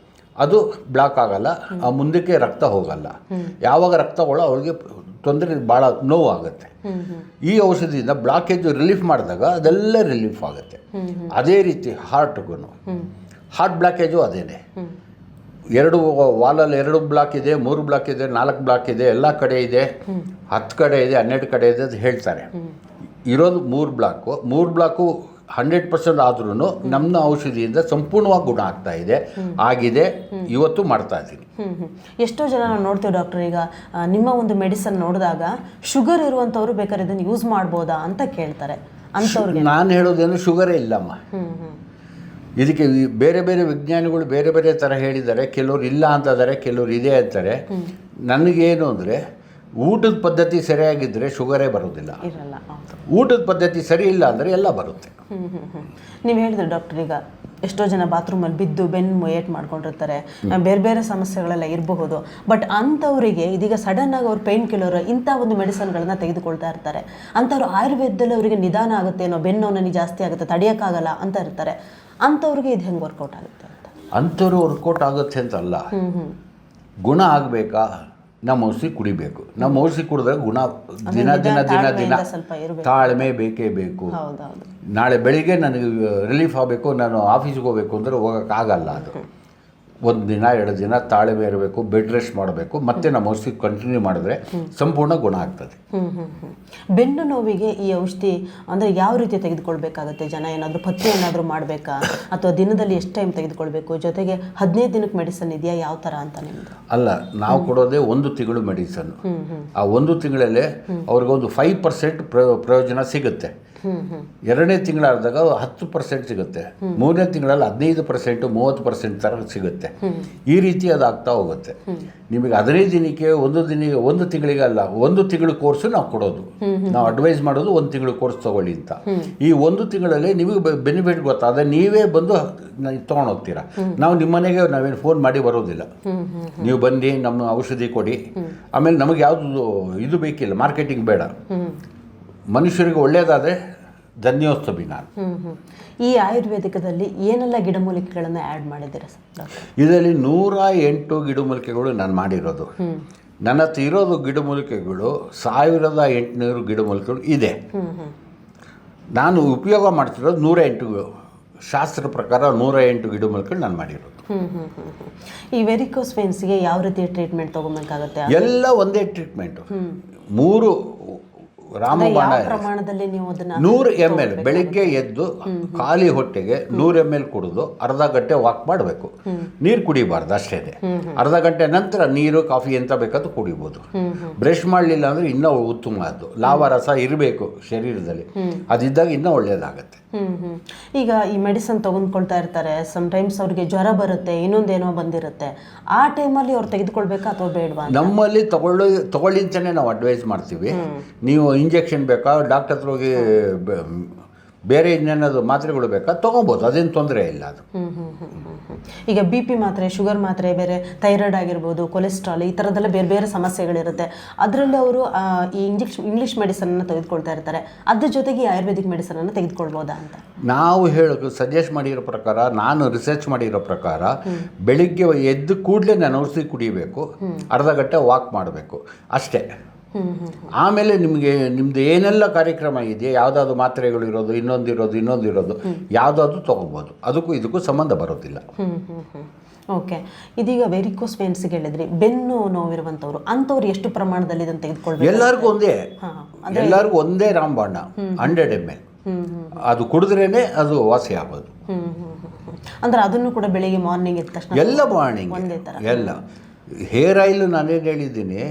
ಅದು ಬ್ಲಾಕ್ ಆಗಲ್ಲ, ಆ ಮುಂದಕ್ಕೆ ರಕ್ತ ಹೋಗಲ್ಲ. ಯಾವಾಗ ರಕ್ತ ಹೋಗಲ್ಲ ಅವ್ರಿಗೆ ತೊಂದರೆ, ಭಾಳ ನೋವು ಆಗುತ್ತೆ. ಈ ಔಷಧಿಯಿಂದ ಬ್ಲಾಕೇಜ್ ರಿಲೀಫ್ ಮಾಡಿದಾಗ ಅದೆಲ್ಲ ರಿಲೀಫ್ ಆಗುತ್ತೆ. ಅದೇ ರೀತಿ ಹಾರ್ಟ್ಗೂ, ಹಾರ್ಟ್ ಬ್ಲಾಕೇಜು ಅದೇನೆ. 2 ವಾಲಲ್ಲಿ 2 ಬ್ಲಾಕ್ ಇದೆ, 3 ಬ್ಲಾಕ್ ಇದೆ, 4 ಬ್ಲಾಕ್ ಇದೆ, ಎಲ್ಲ ಕಡೆ ಇದೆ, 10 ಕಡೆ ಇದೆ, 12 ಕಡೆ ಇದೆ ಅಂತ ಹೇಳ್ತಾರೆ. ಇರೋದು 3 ಬ್ಲಾಕು 100% ಆದ್ರೂ ನಮ್ಮ ಔಷಧಿಯಿಂದ ಸಂಪೂರ್ಣವಾಗಿ ಗುಣ ಆಗ್ತಾ ಇದೆ, ಆಗಿದೆ, ಇವತ್ತು ಮಾಡ್ತಾ ಇದ್ದೀನಿ. ಎಷ್ಟೋ ಜನ ನಾವು ನೋಡ್ತೀವಿ ಡಾಕ್ಟರ್, ಈಗ ನಿಮ್ಮ ಒಂದು ಮೆಡಿಸನ್ ನೋಡಿದಾಗ ಶುಗರ್ ಇರುವಂಥವ್ರು ಬೇಕಾದ್ರೆ ಇದನ್ನು ಯೂಸ್ ಮಾಡ್ಬೋದಾ ಅಂತ ಕೇಳ್ತಾರೆ. ಅಂಥವ್ರಿಗೆ ನಾನು ಹೇಳೋದೇನು, ಶುಗರೇ ಇಲ್ಲಮ್ಮ. ಇದಕ್ಕೆ ಬೇರೆ ಬೇರೆ ವಿಜ್ಞಾನಿಗಳು ಬೇರೆ ಬೇರೆ ಥರ ಹೇಳಿದ್ದಾರೆ. ಕೆಲವರು ಇಲ್ಲ ಅಂತಿದ್ದಾರೆ, ಕೆಲವರು ಇದೆ ಅಂತಾರೆ. ನನಗೇನು ಅಂದರೆ, ಊಟದ ಪದ್ಧತಿ ಸರಿಯಾಗಿದ್ದರೆ ಶುಗರೇ ಬರೋದಿಲ್ಲ. ಊಟದ ಪದ್ಧತಿ ಸರಿ ಇಲ್ಲ ಅಂದರೆ ಎಲ್ಲ ಬರುತ್ತೆ. ನೀವು ಹೇಳಿದ್ರೆ ಡಾಕ್ಟರ್, ಈಗ ಎಷ್ಟೋ ಜನ ಬಾತ್ರೂಮಲ್ಲಿ ಬಿದ್ದು ಬೆನ್ನು ಏಟ್ ಮಾಡ್ಕೊಂಡಿರ್ತಾರೆ, ಬೇರೆ ಬೇರೆ ಸಮಸ್ಯೆಗಳೆಲ್ಲ ಇರಬಹುದು. ಬಟ್ ಅಂಥವರಿಗೆ ಇದೀಗ ಸಡನ್ನಾಗಿ ಅವ್ರು ಪೇನ್ ಕಿಲ್ಲರ್ ಇಂಥ ಒಂದು ಮೆಡಿಸನ್ಗಳನ್ನ ತೆಗೆದುಕೊಳ್ತಾ ಇರ್ತಾರೆ. ಅಂಥವ್ರು ಆಯುರ್ವೇದದಲ್ಲಿ ಅವರಿಗೆ ನಿಧಾನ ಆಗುತ್ತೆ, ಏನೋ ಬೆನ್ನು ನೋವು ಜಾಸ್ತಿ ಆಗುತ್ತೆ, ತಡೆಯೋಕ್ಕಾಗಲ್ಲ ಅಂತ ಇರ್ತಾರೆ. ಅಂಥವ್ರಿಗೆ ಇದು ಹೆಂಗೆ ವರ್ಕೌಟ್ ಆಗುತ್ತೆ ಅಂತ? ಅಂಥವ್ರು ವರ್ಕೌಟ್ ಆಗುತ್ತೆ ಅಂತಲ್ಲ, ಗುಣ ಆಗಬೇಕಾ ನಮ್ಮ ಔಷಧಿ ಕುಡಿಬೇಕು. ನಮ್ಮ ಔಷಧಿ ಕುಡಿದ್ರೆ ಗುಣ ದಿನ ದಿನ ದಿನ ದಿನ ತಾಳ್ಮೆ ಬೇಕೇ ಬೇಕು. ನಾಳೆ ಬೆಳಿಗ್ಗೆ ನನಗೆ ರಿಲೀಫ್ ಆಗಬೇಕು, ನಾನು ಆಫೀಸ್ಗೆ ಹೋಗಬೇಕು ಅಂದರೆ ಹೋಗೋಕ್ಕಾಗಲ್ಲ. ಅದು 1 ದಿನ 2 ದಿನ ತಾಳ್ಮೆ ಇರಬೇಕು, ಬೆಡ್ ರೆಸ್ಟ್ ಮಾಡಬೇಕು, ಮತ್ತೆ ನಮ್ಮ ಔಷಧಿ ಕಂಟಿನ್ಯೂ ಮಾಡಿದ್ರೆ ಸಂಪೂರ್ಣ ಗುಣ ಆಗ್ತದೆ. ಬೆನ್ನು ನೋವಿಗೆ ಈ ಔಷಧಿ ಅಂದರೆ ಯಾವ ರೀತಿ ತೆಗೆದುಕೊಳ್ಬೇಕಾಗುತ್ತೆ? ಜನ ಏನಾದರೂ ಪಥ್ಯ ಏನಾದರೂ ಮಾಡಬೇಕಾ, ಅಥವಾ ದಿನದಲ್ಲಿ ಎಷ್ಟು ಟೈಮ್ ತೆಗೆದುಕೊಳ್ಬೇಕು? ಜೊತೆಗೆ 15 ದಿನಕ್ಕೆ ಮೆಡಿಸನ್ ಇದೆಯಾ, ಯಾವ ಥರ ಅಂತ ನಿಮ್ಮದು? ಅಲ್ಲ, ನಾವು ಕೊಡೋದೇ 1 ತಿಂಗಳು ಮೆಡಿಸನ್. ಆ 1 ತಿಂಗಳಲ್ಲೇ ಅವ್ರಿಗೊಂದು 5% ಪ್ರಯೋಜನ ಸಿಗುತ್ತೆ. 2ನೇ ತಿಂಗಳಾದಾಗ 10% ಸಿಗುತ್ತೆ, 3ನೇ ತಿಂಗಳಲ್ಲಿ 15%, 30% ಥರ ಸಿಗುತ್ತೆ. ಈ ರೀತಿ ಅದಾಗ್ತಾ ಹೋಗುತ್ತೆ. ನಿಮಗೆ 15 ದಿನಕ್ಕೆ 1 ತಿಂಗಳಿಗೆ ಅಲ್ಲ, 1 ತಿಂಗಳು ಕೋರ್ಸು ನಾವು ಕೊಡೋದು. ನಾವು ಅಡ್ವೈಸ್ ಮಾಡೋದು 1 ತಿಂಗಳು ಕೋರ್ಸ್ ತೊಗೊಳ್ಳಿ ಅಂತ. ಈ 1 ತಿಂಗಳಲ್ಲಿ ನಿಮಗೆ ಬೆನಿಫಿಟ್ ಗೊತ್ತಾದರೆ ನೀವೇ ಬಂದು ತೊಗೊಂಡೋಗ್ತೀರಾ. ನಾವು ನಿಮ್ಮ ಮನೆಗೆ ನಾವೇನು ಫೋನ್ ಮಾಡಿ ಬರೋದಿಲ್ಲ. ನೀವು ಬನ್ನಿ, ನಮ್ಮ ಔಷಧಿ ಕೊಡಿ. ಆಮೇಲೆ ನಮಗೆ ಯಾವುದು ಇದು ಬೇಕಿಲ್ಲ, ಮಾರ್ಕೆಟಿಂಗ್ ಬೇಡ. ಮನುಷ್ಯರಿಗೆ ಒಳ್ಳೆಯದಾದರೆ ಧನ್ಯೋತ್ಸವಿ ನಾನು. ಈ ಆಯುರ್ವೇದಿಕದಲ್ಲಿ ಏನೆಲ್ಲ ಗಿಡಮೂಲಿಕೆಗಳನ್ನು ಆ್ಯಡ್ ಮಾಡಿದ್ದೀರಾ ಸರ್? ಇದರಲ್ಲಿ 108 ಗಿಡಮೂಲಿಕೆಗಳು ನಾನು ಮಾಡಿರೋದು. ನನ್ನ ಹತ್ರ ಇರೋದು ಗಿಡಮೂಲಿಕೆಗಳು 1800 ಗಿಡಮೂಲಿಕೆಗಳು ಇದೆ. ನಾನು ಉಪಯೋಗ ಮಾಡ್ತಿರೋದು 108 ಶಾಸ್ತ್ರ ಪ್ರಕಾರ 108 ಗಿಡಮೂಲಿಕೆ ನಾನು ಮಾಡಿರೋದು. ಈ ವೆರಿಕೋಸ್ ವೇನ್ಸ್ಗೆ ಯಾವ ರೀತಿ ಟ್ರೀಟ್ಮೆಂಟ್ ತೊಗೊಬೇಕಾಗುತ್ತೆ? ಎಲ್ಲ ಒಂದೇ ಟ್ರೀಟ್ಮೆಂಟು. 3 ರಾಮಬಾಣ ಪ್ರಮಾಣದಲ್ಲಿ ನೀವು ಅದನ್ನ 100 ml ಬೆಳಿಗ್ಗೆ ಎದ್ದು ಖಾಲಿ ಹೊಟ್ಟೆಗೆ 100 ml ಕುಡಿದು ಅರ್ಧ ಗಂಟೆ ವಾಕ್ ಮಾಡಬೇಕು. ನೀರು ಕುಡಿಬಾರ್ದು ಅಷ್ಟೇ. ಅರ್ಧ ಗಂಟೆ ನಂತರ ನೀರು ಕಾಫಿ ಎಂತ ಬೇಕಾದ್ರೂ ಕುಡಿಬೋದು. ಬ್ರಷ್ ಮಾಡಲಿಲ್ಲ ಅಂದರೆ ಇನ್ನೂ ಉತ್ತಮ. ಅದು ಲಾವರಸ ಇರಬೇಕು ಶರೀರದಲ್ಲಿ, ಅದಿದ್ದಾಗ ಇನ್ನೂ ಒಳ್ಳೆಯದಾಗತ್ತೆ. ಈಗ ಈ ಮೆಡಿಸನ್ ತೊಗೊಂಡ್ಕೊಳ್ತಾ ಇರ್ತಾರೆ, ಸಮ್ಟೈಮ್ಸ್ ಅವ್ರಿಗೆ ಜ್ವರ ಬರುತ್ತೆ, ಇನ್ನೊಂದೇನೋ ಬಂದಿರುತ್ತೆ, ಆ ಟೈಮಲ್ಲಿ ಅವ್ರು ತೆಗೆದುಕೊಳ್ಬೇಕಾ ಅಥವಾ ಬೇಡವಾ? ನಮ್ಮಲ್ಲಿ ತಗೊಳ್ಳಿ ಅಂತಲೇ ನಾವು ಅಡ್ವೈಸ್ ಮಾಡ್ತೀವಿ. ನೀವು ಇಂಜೆಕ್ಷನ್ ಬೇಕಾ, ಡಾಕ್ಟರ್ ಹತ್ರ ಹೋಗಿ ಬೇರೆ ಇನ್ನೇನಾದ್ರು ಮಾತ್ರೆಗಳು ಬೇಕಾ ತೊಗೊಬೋದು, ಅದೇನು ತೊಂದರೆ ಇಲ್ಲ. ಅದು ಈಗ BP ಮಾತ್ರೆ, ಶುಗರ್ ಮಾತ್ರೆ, ಬೇರೆ ಥೈರಾಯ್ಡ್ ಆಗಿರ್ಬೋದು, ಕೊಲೆಸ್ಟ್ರಾಲ್, ಈ ಥರದ್ದೆಲ್ಲ ಬೇರೆ ಬೇರೆ ಸಮಸ್ಯೆಗಳಿರುತ್ತೆ. ಅದರಲ್ಲಿ ಅವರು ಈ ಇಂಗ್ಲೀಷ್ ಮೆಡಿಸನನ್ನು ತೆಗೆದುಕೊಳ್ತಾ ಇರ್ತಾರೆ, ಅದ್ರ ಜೊತೆಗೆ ಆಯುರ್ವೇದಿಕ್ ಮೆಡಿಸನನ್ನು ತೆಗೆದುಕೊಳ್ಬೋದಾ ಅಂತ ನಾವು ಸಜೆಸ್ಟ್ ಮಾಡಿರೋ ಪ್ರಕಾರ, ನಾನು ರಿಸರ್ಚ್ ಮಾಡಿರೋ ಪ್ರಕಾರ, ಬೆಳಿಗ್ಗೆ ಎದ್ದು ಕೂಡಲೇ ನಾನು ಔಷಧಿ ಕುಡಿಬೇಕು, ಅರ್ಧ ಗಂಟೆ ವಾಕ್ ಮಾಡಬೇಕು ಅಷ್ಟೇ. ಆಮೇಲೆ ನಿಮ್ಮದು ಏನೆಲ್ಲ ಕಾರ್ಯಕ್ರಮ ಇದೆಯಾ, ಯಾವುದಾದ್ರು ಮಾತ್ರೆಗಳು ಇರೋದು, ಇನ್ನೊಂದಿರೋದು ಯಾವುದಾದ್ರು ತೊಗೊಬೋದು. ಅದಕ್ಕೂ ಇದಕ್ಕೂ ಸಂಬಂಧ ಬರೋದಿಲ್ಲ. ಓಕೆ. ಇದೀಗ ವೆರಿಕೋಸ್ ವೇನ್ಸ್ಗೆ ಹೇಳಿದ್ರಿ, ಬೆನ್ನು ನೋವಿರುವಂಥವ್ರು, ಅಂಥವ್ರು ಎಷ್ಟು ಪ್ರಮಾಣದಲ್ಲಿ ಇದನ್ನು ತೆಗೆದುಕೊಳ್ಬೇಕು? ಎಲ್ಲರಿಗೂ ಒಂದೇ ರಾಮಬಾಣ 100 ml. ಅದು ಕುಡಿದ್ರೇನೆ ಅದು ವಾಸಿ ಆಗೋದು. ಅಂದ್ರೆ ಅದನ್ನು ಕೂಡ ಬೆಳಿಗ್ಗೆ ಮಾರ್ನಿಂಗ್ ಎದ್ದ ತಕ್ಷಣ ಎಲ್ಲ ಮಾರ್ನಿಂಗ್ ಎಲ್ಲ. ಹೇರ್ ಆಯಿಲ್ ನಾನೇನು ಹೇಳಿದ್ದೀನಿ,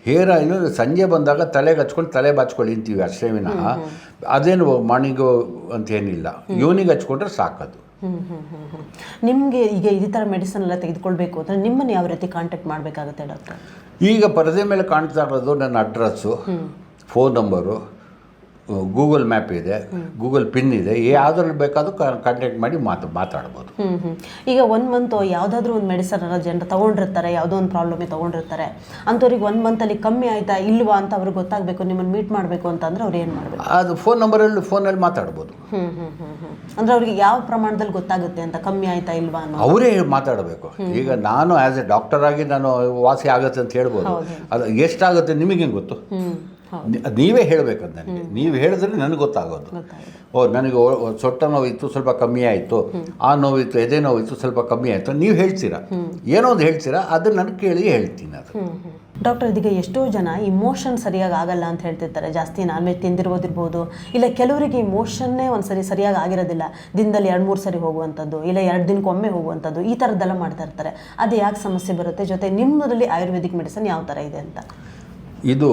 ಹೇರ್ ಆಯಿಲು ಸಂಜೆ ಬಂದಾಗ ತಲೆಗೆ ಹಚ್ಕೊಂಡು ತಲೆ ಬಾಚ್ಕೊಳ್ಳಿ ಅಂತೀವಿ ಅಷ್ಟೇ ವಿನಃ ಅದೇನು ಮಾರ್ನಿಂಗು ಅಂತೇನಿಲ್ಲ. ಈವ್ನಿಂಗ್ ಹಚ್ಕೊಂಡ್ರೆ ಸಾಕದು. ನಿಮಗೆ ಈಗ ಈ ಥರ ಮೆಡಿಸಿನ್ ಎಲ್ಲ ತೆಗೆದುಕೊಳ್ಬೇಕು ಅಂದರೆ ನಿಮ್ಮನ್ನು ಯಾವ ರೀತಿ ಕಾಂಟ್ಯಾಕ್ಟ್ ಮಾಡಬೇಕಾಗುತ್ತೆ ಡಾಕ್ಟರ್? ಈಗ ಪರದೆ ಮೇಲೆ ಕಾಣ್ತಾ ಇರೋದು ನನ್ನ address, phone number, Google map ಇದೆ, ಗೂಗಲ್ ಪಿನ್ ಇದೆ, ಯಾವುದ್ರಲ್ಲಿ ಬೇಕಾದ್ರೂ ಕಾಂಟ್ಯಾಕ್ಟ್ ಮಾಡಿ ಮಾತಾಡ್ಬೋದು. ಈಗ 1 ಮಂತ್ ಯಾವುದಾದ್ರೂ ಒಂದು ಮೆಡಿಸನ್ ಜನರು ತೊಗೊಂಡಿರ್ತಾರೆ, ಯಾವುದೋ ಒಂದು ಪ್ರಾಬ್ಲಮ್ ತೊಗೊಂಡಿರ್ತಾರೆ, ಅಂಥವ್ರಿಗೆ 1 ಮಂತಲ್ಲಿ ಕಮ್ಮಿ ಆಯಿತಾ ಇಲ್ವಾ ಅಂತ ಅವ್ರಿಗೆ ಗೊತ್ತಾಗಬೇಕು, ನಿಮ್ಮನ್ನು ಮೀಟ್ ಮಾಡಬೇಕು ಅಂತಂದ್ರೆ ಅವ್ರು ಏನು ಮಾಡಬೇಕು? ಅದು ಫೋನಲ್ಲಿ ಮಾತಾಡ್ಬೋದು. ಅಂದರೆ ಅವ್ರಿಗೆ ಯಾವ ಪ್ರಮಾಣದಲ್ಲಿ ಗೊತ್ತಾಗುತ್ತೆ ಅಂತ, ಕಮ್ಮಿ ಆಯಿತಾ ಇಲ್ವಾ ಅನ್ನೋ ಅವರೇ ಮಾತಾಡಬೇಕು. ಈಗ ನಾನು ಆ್ಯಸ್ ಎ ಡಾಕ್ಟರ್ ಆಗಿ ನಾನು ವಾಸಿ ಆಗುತ್ತೆ ಅಂತ ಹೇಳ್ಬೋದು, ಅದು ಎಷ್ಟಾಗುತ್ತೆ ನಿಮಗೇನು ಗೊತ್ತು? ನೀವೇ ಹೇಳಬೇಕಂತ ನನಗೆ. ನೀವು ಹೇಳಿದ್ರೆ ನನಗೆ ಗೊತ್ತಾಗೋದು. ನನಗೆ ಸೊಟ್ಟ ನೋವಿತ್ತು ಸ್ವಲ್ಪ ಕಮ್ಮಿ ಆಯಿತು, ಆ ನೋವಿತ್ತು, ಎದೆ ನೋವಿತ್ತು ಸ್ವಲ್ಪ ಕಮ್ಮಿ ಆಯಿತು, ನೀವು ಹೇಳ್ತೀರಾ, ಏನೋ ಒಂದು ಹೇಳ್ತೀರಾ, ಅದನ್ನು ನನಗೆ ಕೇಳಿ ಹೇಳ್ತೀನಿ. ಅದು ಡಾಕ್ಟರ್, ಇದೀಗ ಎಷ್ಟೋ ಜನ ಈ ಮೋಷನ್ ಸರಿಯಾಗಿ ಆಗಲ್ಲ ಅಂತ ಹೇಳ್ತಿರ್ತಾರೆ. ಜಾಸ್ತಿ ನಾನ್ ವೆಜ್ ತಿಂದಿರ್ಬೋದಿರ್ಬೋದು, ಇಲ್ಲ ಕೆಲವರಿಗೆ ಈ ಮೋಷನ್ನೇ ಒಂದು ಸರಿಯಾಗಿ ಆಗಿರೋದಿಲ್ಲ, ದಿನದಲ್ಲಿ 2-3 ಸರಿ ಹೋಗುವಂಥದ್ದು, ಇಲ್ಲ 2 ದಿನಕ್ಕೊಮ್ಮೆ ಹೋಗುವಂಥದ್ದು, ಈ ಥರದ್ದೆಲ್ಲ ಮಾಡ್ತಾ ಇರ್ತಾರೆ. ಅದು ಯಾಕೆ ಸಮಸ್ಯೆ ಬರುತ್ತೆ? ಜೊತೆ ನಿಮ್ಮದ್ರಲ್ಲಿ ಆಯುರ್ವೇದಿಕ್ ಮೆಡಿಸನ್ ಯಾವ ಥರ ಇದೆ ಅಂತ? ಇದು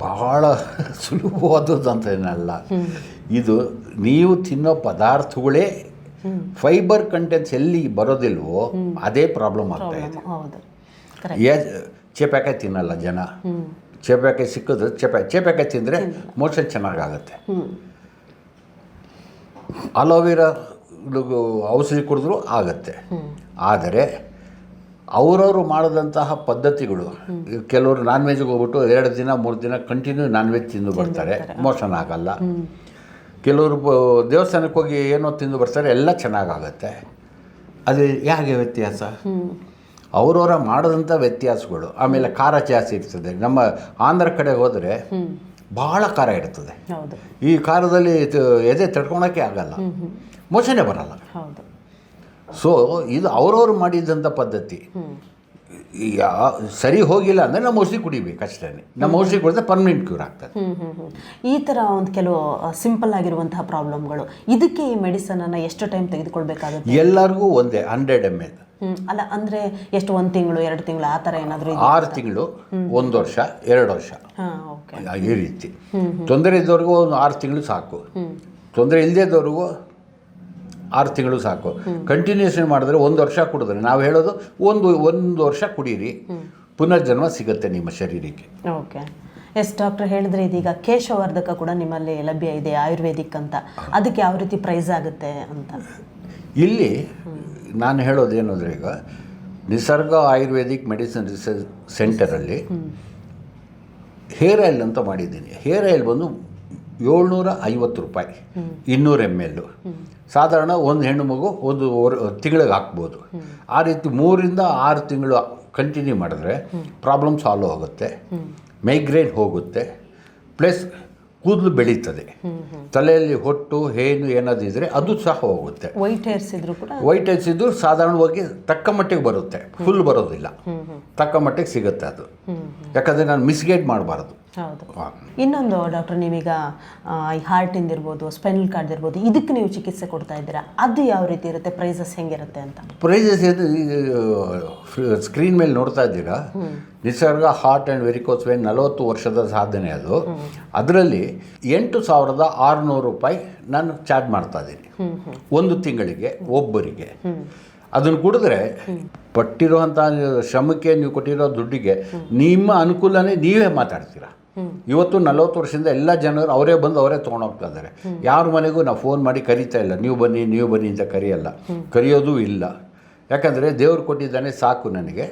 ಬಹಳ ಸುಲಭವಾದದ್ದು ಅಂತ ಏನಲ್ಲ. ಇದು ನೀವು ತಿನ್ನೋ ಪದಾರ್ಥಗಳೇ ಫೈಬರ್ ಕಂಟೆಂಟ್ಸ್ ಎಲ್ಲಿ ಬರೋದಿಲ್ವೋ ಅದೇ ಪ್ರಾಬ್ಲಮ್ ಆಗ್ತಾ ಇದೆ. ಚೇಪೆಕಾಯಿ ತಿನ್ನಲ್ಲ ಜನ. ಚೇಪೆಕಾಯಿ ಸಿಕ್ಕಿದ್ರೆ ಚೇಪೆಕಾಯಿ ತಿಂದರೆ ಮೋಷನ್ ಚೆನ್ನಾಗಾಗುತ್ತೆ. ಅಲೋವೆರಾ ಔಷಧಿ ಕುಡಿದ್ರೂ ಆಗುತ್ತೆ. ಆದರೆ ಅವರವರು ಮಾಡಿದಂತಹ ಪದ್ಧತಿಗಳು, ಕೆಲವರು ನಾನ್ ವೆಜ್ಗೆ ಹೋಗ್ಬಿಟ್ಟು 2 ದಿನ 3 ದಿನ ಕಂಟಿನ್ಯೂ ನಾನ್ ವೆಜ್ ತಿಂದು ಬರ್ತಾರೆ, ಮೋಷನ್ ಆಗಲ್ಲ. ಕೆಲವರು ದೇವಸ್ಥಾನಕ್ಕೆ ಹೋಗಿ ಏನೋ ತಿಂದು ಬರ್ತಾರೆ, ಎಲ್ಲ ಚೆನ್ನಾಗಾಗತ್ತೆ. ಅದು ಹೇಗೆ ವ್ಯತ್ಯಾಸ? ಅವರವರ ಮಾಡೋದಂಥ ವ್ಯತ್ಯಾಸಗಳು. ಆಮೇಲೆ ಖಾರ ಜಾಸ್ತಿ ಇರ್ತದೆ. ನಮ್ಮ ಆಂಧ್ರ ಕಡೆ ಹೋದರೆ ಭಾಳ ಖಾರ ಇರ್ತದೆ. ಈ ಖಾರದಲ್ಲಿ ಎದೆ ತಡ್ಕೊಳಕ್ಕೆ ಆಗಲ್ಲ, ಮೋಷನೇ ಬರಲ್ಲ. ಸೊ ಇದು ಅವ್ರವ್ರು ಮಾಡಿದಂಥ ಪದ್ಧತಿ. ಸರಿ ಹೋಗಿಲ್ಲ ಅಂದರೆ ನಮ್ಮ ಔಷಧಿ ಕುಡಿಬೇಕು ಅಷ್ಟೇ. ನಮ್ಮ ಔಷಧಿ ಕುಡಿದ್ರೆ ಪರ್ಮನೆಂಟ್ ಕ್ಯೂರ್ ಆಗ್ತದೆ. ಈ ಥರ ಒಂದು ಕೆಲವು ಸಿಂಪಲ್ ಆಗಿರುವಂತಹ ಪ್ರಾಬ್ಲಮ್ಗಳು, ಇದಕ್ಕೆ ಈ ಮೆಡಿಸನನ್ನು ಎಷ್ಟು ಟೈಮ್ ತೆಗೆದುಕೊಳ್ಬೇಕಾಗುತ್ತೆ? ಎಲ್ಲರಿಗೂ ಒಂದೇ 100 ml. ಅಲ್ಲ ಅಂದರೆ ಎಷ್ಟು, 1 ತಿಂಗಳು 2 ತಿಂಗಳು ಆ ಥರ ಏನಾದರೂ? 6 ತಿಂಗಳು, 1 ವರ್ಷ, 2 ವರ್ಷ, ಈ ರೀತಿ. ತೊಂದರೆ ಇದ್ದವ್ರಿಗೂ 6 ತಿಂಗಳು ಸಾಕು, ತೊಂದರೆ ಇಲ್ಲದೇ ಇದ್ದವ್ರಿಗೂ 6 ತಿಂಗಳು ಸಾಕು. ಕಂಟಿನ್ಯೂಷನ್ ಮಾಡಿದ್ರೆ 1 ವರ್ಷ ಕುಡಿದ್ರೆ, ನಾವು ಹೇಳೋದು ಒಂದು ವರ್ಷ ಕುಡೀರಿ, ಪುನರ್ಜನ್ಮ ಸಿಗುತ್ತೆ ನಿಮ್ಮ ಶರೀರಕ್ಕೆ. ಓಕೆ. ಎಸ್ ಡಾಕ್ಟರ್, ಹೇಳಿದ್ರೆ ಇದೀಗ ಕೇಶವರ್ಧಕ ಕೂಡ ನಿಮ್ಮಲ್ಲಿ ಲಭ್ಯ ಇದೆ ಆಯುರ್ವೇದಿಕ್ ಅಂತ, ಅದಕ್ಕೆ ಯಾವ ರೀತಿ ಪ್ರೈಸ್ ಆಗುತ್ತೆ ಅಂತ? ಇಲ್ಲಿ ನಾನು ಹೇಳೋದೇನು ಅಂದರೆ, ಈಗ ನಿಸರ್ಗ ಆಯುರ್ವೇದಿಕ್ ಮೆಡಿಸಿನ್ ರಿಸರ್ಚ್ ಸೆಂಟರಲ್ಲಿ ಹೇರ್ ಆಯಿಲ್ ಅಂತ ಮಾಡಿದ್ದೀನಿ. ಹೇರ್ ಆಯಿಲ್ ಬಂದು 750 ರೂಪಾಯಿ 200 ml. ಸಾಧಾರಣ ಒಂದು ಹೆಣ್ಣು ಮಗು 1 ತಿಂಗಳಿಗೆ ಹಾಕ್ಬೋದು. ಆ ರೀತಿ 3ರಿಂದ 6 ತಿಂಗಳು ಕಂಟಿನ್ಯೂ ಮಾಡಿದ್ರೆ ಪ್ರಾಬ್ಲಮ್ ಸಾಲ್ವ್ ಆಗುತ್ತೆ, ಮೈಗ್ರೇನ್ ಹೋಗುತ್ತೆ, ಪ್ಲಸ್ ಕೂದಲು ಬೆಳೀತದೆ. ತಲೆಯಲ್ಲಿ ಹೊಟ್ಟು ಹೇನು ಏನಾದಿದ್ರೆ ಅದು ಸಹ ಹೋಗುತ್ತೆ. ವೈಟ್ ಹೇರ್ಸ್ ಇದ್ರು ಕೂಡ ವೈಟ್ ಹೇರ್ಸ್ ಇದ್ದು ಸಾಧಾರಣವಾಗಿ ತಕ್ಕ ಮಟ್ಟಿಗೆ ಬರುತ್ತೆ, ಫುಲ್ ಬರೋದಿಲ್ಲ, ತಕ್ಕ ಮಟ್ಟಿಗೆ ಸಿಗುತ್ತೆ ಅದು. ಯಾಕಂದರೆ ನಾನು ಮಿಸ್ಗೈಡ್ ಮಾಡಬಾರ್ದು. ಹೌದು. ಇನ್ನೊಂದು ಡಾಕ್ಟರ್, ನೀವೀಗ ಈ ಹಾರ್ಟಿಂದ ಇರ್ಬೋದು, ಸ್ಪೈನಲ್ ಕಾರ್ಡ್ ಇರ್ಬೋದು, ಇದಕ್ಕೆ ನೀವು ಚಿಕಿತ್ಸೆ ಕೊಡ್ತಾ ಇದ್ದೀರಾ, ಅದು ಯಾವ ರೀತಿ ಇರುತ್ತೆ, ಪ್ರೈಸಸ್ ಹೆಂಗಿರುತ್ತೆ ಅಂತ? ಪ್ರೈಸಸ್ ಸ್ಕ್ರೀನ್ ಮೇಲೆ ನೋಡ್ತಾ ಇದ್ದೀರಾ, ನಿಸರ್ಗ ಹಾರ್ಟ್ ಆ್ಯಂಡ್ ವೆರಿಕೋಸ್ ವೇನ್ 40 ವರ್ಷದ ಸಾಧನೆ ಅದು. ಅದರಲ್ಲಿ 8,600 ರೂಪಾಯಿ ನಾನು ಚಾರ್ಜ್ ಮಾಡ್ತಾ ಇದ್ದೀನಿ ಒಂದು ತಿಂಗಳಿಗೆ ಒಬ್ಬರಿಗೆ. ಅದನ್ನು ಕುಡಿದ್ರೆ ಪಟ್ಟಿರುವಂಥ ಶ್ರಮಕ್ಕೆ ನೀವು ಕೊಟ್ಟಿರೋ ದುಡ್ಡಿಗೆ ನಿಮ್ಮ ಅನುಕೂಲನೇ ನೀವೇ ಮಾತಾಡ್ತೀರಾ. ಇವತ್ತು 40 ವರ್ಷದಿಂದ ಎಲ್ಲ ಜನರು ಅವರೇ ಬಂದು ಅವರೇ ತೊಗೊಂಡೋಗ್ತಾ ಇದ್ದಾರೆ. ಯಾರ ಮನೆಗೂ ನಾವು ಫೋನ್ ಮಾಡಿ ಕರೀತಾ ಇಲ್ಲ, ನೀವು ಬನ್ನಿ ಅಂತ ಕರೆಯಲ್ಲ, ಕರೆಯೋದು ಇಲ್ಲ. ಯಾಕಂದರೆ ದೇವ್ರು ಕೊಟ್ಟಿದ್ದಾನೆ, ಸಾಕು ನನಗೆ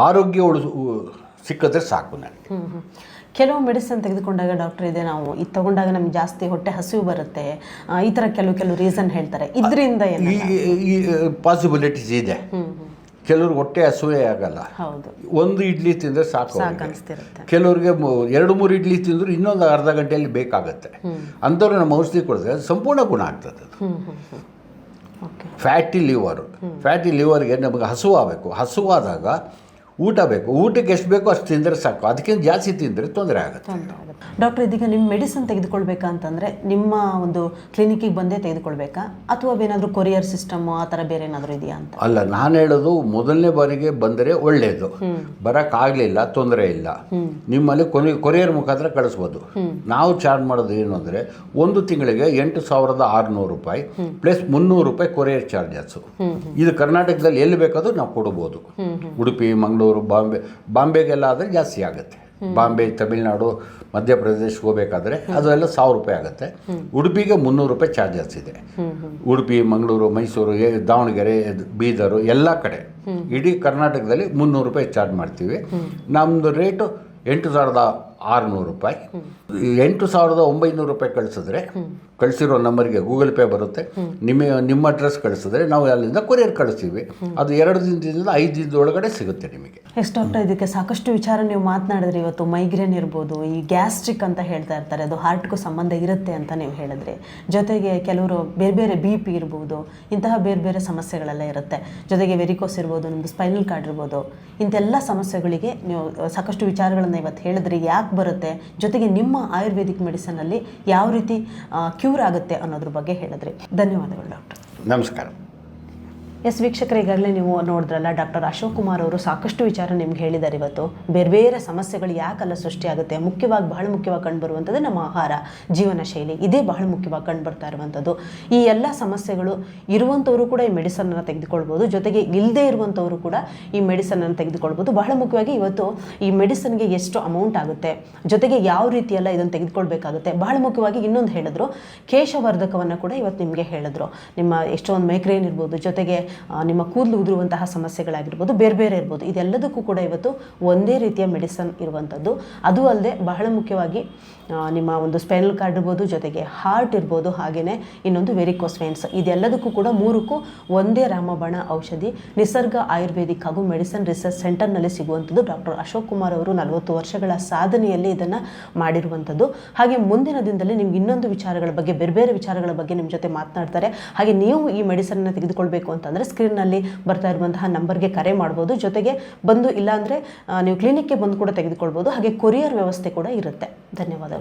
ಆರೋಗ್ಯ ಸಿಕ್ಕಿದ್ರೆ ಸಾಕು ನನಗೆ. ಕೆಲವು ಮೆಡಿಸಿನ್ ತೆಗೆದುಕೊಂಡಾಗ ಡಾಕ್ಟರ್ ಇದೆ, ನಾವು ಇದು ತಗೊಂಡಾಗ ನಮ್ಗೆ ಜಾಸ್ತಿ ಹೊಟ್ಟೆ ಹಸಿವು ಬರುತ್ತೆ, ಈ ಥರ ಕೆಲವು ರೀಸನ್ ಹೇಳ್ತಾರೆ, ಇದರಿಂದ ಈ ಪಾಸಿಬಿಲಿಟೀಸ್ ಇದೆ. ಕೆಲವ್ರಿಗೆ ಹೊಟ್ಟೆ ಹಸುವೆ ಆಗಲ್ಲ, ಹೌದು, ಒಂದು ಇಡ್ಲಿ ತಿಂದರೆ ಸಾಕು ಅನಿಸ್ತಿರುತ್ತೆ. ಕೆಲವ್ರಿಗೆ 2-3 ಇಡ್ಲಿ ತಿಂದರೂ ಇನ್ನೊಂದು ಅರ್ಧ ಗಂಟೆಯಲ್ಲಿ ಬೇಕಾಗತ್ತೆ. ಅಂಥವ್ರು ನಮ್ಮ ಔಷಧಿ ಕೊಡಿದ್ರೆ ಸಂಪೂರ್ಣ ಗುಣ ಆಗ್ತದೆ. ಫ್ಯಾಟಿ ಲಿವರ್ಗೆ ನಮಗೆ ಹಸುವಾದಾಗ ಊಟ ಬೇಕು, ಊಟಕ್ಕೆ ಎಷ್ಟು ಬೇಕೋ ಅಷ್ಟು ತಿಂದರೆ ಸಾಕು, ಅದಕ್ಕಿಂತ ಜಾಸ್ತಿ ತಿಂದರೆ ತೊಂದರೆ ಆಗುತ್ತೆ. ಡಾಕ್ಟರ್, ಇದೀಗ ನಿಮ್ಮ ಮೆಡಿಸಿನ್ ತೆಗೆದುಕೊಳ್ಬೇಕಾ ಅಂತಂದರೆ ನಿಮ್ಮ ಒಂದು ಕ್ಲಿನಿಕ್ಕಿಗೆ ಬಂದೇ ತೆಗೆದುಕೊಳ್ಬೇಕಾ, ಅಥವಾ ಏನಾದರೂ ಕೊರಿಯರ್ ಸಿಸ್ಟಮ್ ಆ ಥರ ಬೇರೆ ಏನಾದರೂ ಇದೆಯಾ ಅಂತ? ಅಲ್ಲ, ನಾನು ಹೇಳೋದು ಮೊದಲನೇ ಬಾರಿಗೆ ಬಂದರೆ ಒಳ್ಳೆಯದು, ಬರೋಕ್ಕಾಗಲಿಲ್ಲ ತೊಂದರೆ ಇಲ್ಲ, ನಿಮ್ಮಲ್ಲಿ ಕೊರಿಯರ್ ಮುಖಾಂತರ ಕಳಿಸ್ಬೋದು. ನಾವು ಚಾರ್ಜ್ ಮಾಡೋದು ಏನು ಅಂದರೆ ಒಂದು ತಿಂಗಳಿಗೆ 8,600 ರೂಪಾಯಿ ಪ್ಲಸ್ 300 ರೂಪಾಯಿ ಕೊರಿಯರ್ ಚಾರ್ಜಸ್ಸು. ಇದು ಕರ್ನಾಟಕದಲ್ಲಿ ಎಲ್ಲಿ ಬೇಕಾದರೂ ನಾವು ಕೊಡ್ಬೋದು. ಉಡುಪಿ, ಮಂಗಳೂರು, ಬಾಂಬೆಗೆಲ್ಲ ಆದರೆ ಜಾಸ್ತಿ ಆಗುತ್ತೆ. ಬಾಂಬೆ, ತಮಿಳುನಾಡು, ಮಧ್ಯಪ್ರದೇಶಕ್ಕೆ ಹೋಗಬೇಕಾದ್ರೆ ಅದೆಲ್ಲ 1,000 ರೂಪಾಯಿ ಆಗುತ್ತೆ. ಉಡುಪಿಗೆ 300 ರೂಪಾಯಿ ಚಾರ್ಜಸ್ ಇದೆ. ಉಡುಪಿ, ಮಂಗಳೂರು, ಮೈಸೂರು, ದಾವಣಗೆರೆ, ಬೀದರು ಎಲ್ಲ ಕಡೆ ಇಡೀ ಕರ್ನಾಟಕದಲ್ಲಿ 300 ರೂಪಾಯಿ ಚಾರ್ಜ್ ಮಾಡ್ತೀವಿ. ನಮ್ಮದು ರೇಟು 8,600 ರೂಪಾಯಿ. 8,900 ರೂಪಾಯಿ ಕಳಿಸಿರೋ ನಂಬರ್ಗೆ ಗೂಗಲ್ ಪೇ ಬರುತ್ತೆ. ನಿಮ್ಮ ಅಡ್ರೆಸ್ ಕಳಿಸಿದ್ರೆ ನಾವು ಅಲ್ಲಿಂದ ಕೊರಿಯರ್ ಕಳಿಸ್ತೀವಿ. ಅದು 2 ದಿನದಿಂದ 5 ದಿನದೊಳಗಡೆ ಸಿಗುತ್ತೆ ನಿಮಗೆ. ಎಸ್ ಡಾಕ್ಟರ್, ಇದಕ್ಕೆ ಸಾಕಷ್ಟು ವಿಚಾರ ನೀವು ಮಾತನಾಡಿದ್ರಿ. ಇವತ್ತು ಮೈಗ್ರೇನ್ ಇರ್ಬೋದು, ಈ ಗ್ಯಾಸ್ಟ್ರಿಕ್ ಅಂತ ಹೇಳ್ತಾ ಇರ್ತಾರೆ, ಅದು ಹಾರ್ಟ್ಗೂ ಸಂಬಂಧ ಇರುತ್ತೆ ಅಂತ ನೀವು ಹೇಳಿದ್ರಿ. ಜೊತೆಗೆ ಕೆಲವರು ಬೇರೆ BP ಇರ್ಬೋದು, ಇಂತಹ ಬೇರೆ ಸಮಸ್ಯೆಗಳೆಲ್ಲ ಇರುತ್ತೆ. ಜೊತೆಗೆ ವೆರಿಕೋಸ್ ಇರ್ಬೋದು, ನಿಮ್ಮದು ಸ್ಪೈನಲ್ ಕಾರ್ಡ್ ಇರ್ಬೋದು, ಇಂಥೆಲ್ಲ ಸಮಸ್ಯೆಗಳಿಗೆ ನೀವು ಸಾಕಷ್ಟು ವಿಚಾರಗಳನ್ನು ಇವತ್ತು ಹೇಳಿದ್ರಿ. ಯಾಕೆ ಬರುತ್ತೆ, ಜೊತೆಗೆ ನಿಮ್ಮ ಆಯುರ್ವೇದಿಕ್ ಮೆಡಿಸನಲ್ಲಿ ಯಾವ ರೀತಿ ಕ್ಯೂರ್ ಆಗುತ್ತೆ ಅನ್ನೋದ್ರ ಬಗ್ಗೆ ಹೇಳಿದ್ರಿ. ಧನ್ಯವಾದಗಳು ಡಾಕ್ಟರ್. ನಮಸ್ಕಾರ. ಎಸ್ ವೀಕ್ಷಕರೇ, ಈಗಾಗಲೇ ನೀವು ನೋಡಿದ್ರಲ್ಲ, ಡಾಕ್ಟರ್ ಅಶೋಕ್ ಕುಮಾರ್ ಅವರು ಸಾಕಷ್ಟು ವಿಚಾರ ನಿಮ್ಗೆ ಹೇಳಿದ್ದಾರೆ. ಇವತ್ತು ಬೇರೆ ಸಮಸ್ಯೆಗಳು ಯಾಕೆಲ್ಲ ಸೃಷ್ಟಿಯಾಗುತ್ತೆ, ಬಹಳ ಮುಖ್ಯವಾಗಿ ಕಂಡುಬರುವಂಥದ್ದು ನಮ್ಮ ಆಹಾರ, ಜೀವನ ಶೈಲಿ, ಇದೇ ಬಹಳ ಮುಖ್ಯವಾಗಿ ಕಂಡುಬರ್ತಾ ಇರುವಂಥದ್ದು. ಈ ಎಲ್ಲ ಸಮಸ್ಯೆಗಳು ಇರುವಂಥವರು ಕೂಡ ಈ ಮೆಡಿಸನನ್ನು ತೆಗೆದುಕೊಳ್ಬೋದು, ಜೊತೆಗೆ ಇಲ್ಲದೇ ಇರುವಂಥವರು ಕೂಡ ಈ ಮೆಡಿಸನನ್ನು ತೆಗೆದುಕೊಳ್ಬೋದು. ಬಹಳ ಮುಖ್ಯವಾಗಿ ಇವತ್ತು ಈ ಮೆಡಿಸನ್ಗೆ ಎಷ್ಟು ಅಮೌಂಟ್ ಆಗುತ್ತೆ, ಜೊತೆಗೆ ಯಾವ ರೀತಿಯೆಲ್ಲ ಇದನ್ನು ತೆಗೆದುಕೊಳ್ಬೇಕಾಗುತ್ತೆ, ಬಹಳ ಮುಖ್ಯವಾಗಿ ಇನ್ನೊಂದು ಹೇಳಿದ್ರು, ಕೇಶವರ್ಧಕವನ್ನು ಕೂಡ ಇವತ್ತು ನಿಮಗೆ ಹೇಳಿದ್ರು. ನಿಮ್ಮ ಎಷ್ಟೊಂದು ಮೈಗ್ರೇನ್ ಇರ್ಬೋದು, ಜೊತೆಗೆ ನಿಮ್ಮ ಕೂದಲು ಉದುರುವಂತಹ ಸಮಸ್ಯೆಗಳಾಗಿರ್ಬೋದು, ಬೇರೆ ಇರ್ಬೋದು, ಇದೆಲ್ಲದಕ್ಕೂ ಕೂಡ ಇವತ್ತು ಒಂದೇ ರೀತಿಯ ಮೆಡಿಸನ್ ಇರುವಂಥದ್ದು. ಅದು ಅಲ್ಲದೆ ಬಹಳ ಮುಖ್ಯವಾಗಿ ನಿಮ್ಮ ಒಂದು ಸ್ಪೈನಲ್ ಕಾರ್ಡ್ ಇರ್ಬೋದು, ಜೊತೆಗೆ ಹಾರ್ಟ್ ಇರ್ಬೋದು, ಹಾಗೆಯೇ ಇನ್ನೊಂದು ವೆರಿಕೋಸ್ ವೇನ್ಸ್, ಇದೆಲ್ಲದಕ್ಕೂ ಕೂಡ 3ಕ್ಕೂ ಒಂದೇ ರಾಮಬಾಣ ಔಷಧಿ ನಿಸರ್ಗ ಆಯುರ್ವೇದಿಕ್ ಹಾಗೂ ಮೆಡಿಸಿನ್ ರಿಸರ್ಚ್ ಸೆಂಟರ್ನಲ್ಲಿ ಸಿಗುವಂಥದ್ದು. ಡಾಕ್ಟರ್ ಅಶೋಕ್ ಕುಮಾರ್ ಅವರು 40 ವರ್ಷಗಳ ಸಾಧನೆಯಲ್ಲಿ ಇದನ್ನು ಮಾಡಿರುವಂಥದ್ದು. ಹಾಗೆ ಮುಂದಿನ ದಿನದಲ್ಲಿ ನಿಮ್ಗೆ ಇನ್ನೊಂದು ವಿಚಾರಗಳ ಬಗ್ಗೆ, ಬೇರೆ ವಿಚಾರಗಳ ಬಗ್ಗೆ ನಿಮ್ಮ ಜೊತೆ ಮಾತನಾಡ್ತಾರೆ. ಹಾಗೆ ನೀವು ಈ ಮೆಡಿಸನ್ನ ತೆಗೆದುಕೊಳ್ಬೇಕು ಅಂತಂದರೆ ಸ್ಕ್ರೀನ್ನಲ್ಲಿ ಬರ್ತಾ ಇರುವಂತಹ ನಂಬರ್ಗೆ ಕರೆ ಮಾಡ್ಬೋದು. ಜೊತೆಗೆ ಬಂದು, ಇಲ್ಲಾಂದರೆ ನೀವು ಕ್ಲಿನಿಕ್ಗೆ ಬಂದು ಕೂಡ ತೆಗೆದುಕೊಳ್ಬೋದು. ಹಾಗೆ ಕೊರಿಯರ್ ವ್ಯವಸ್ಥೆ ಕೂಡ ಇರುತ್ತೆ. ಧನ್ಯವಾದಗಳು.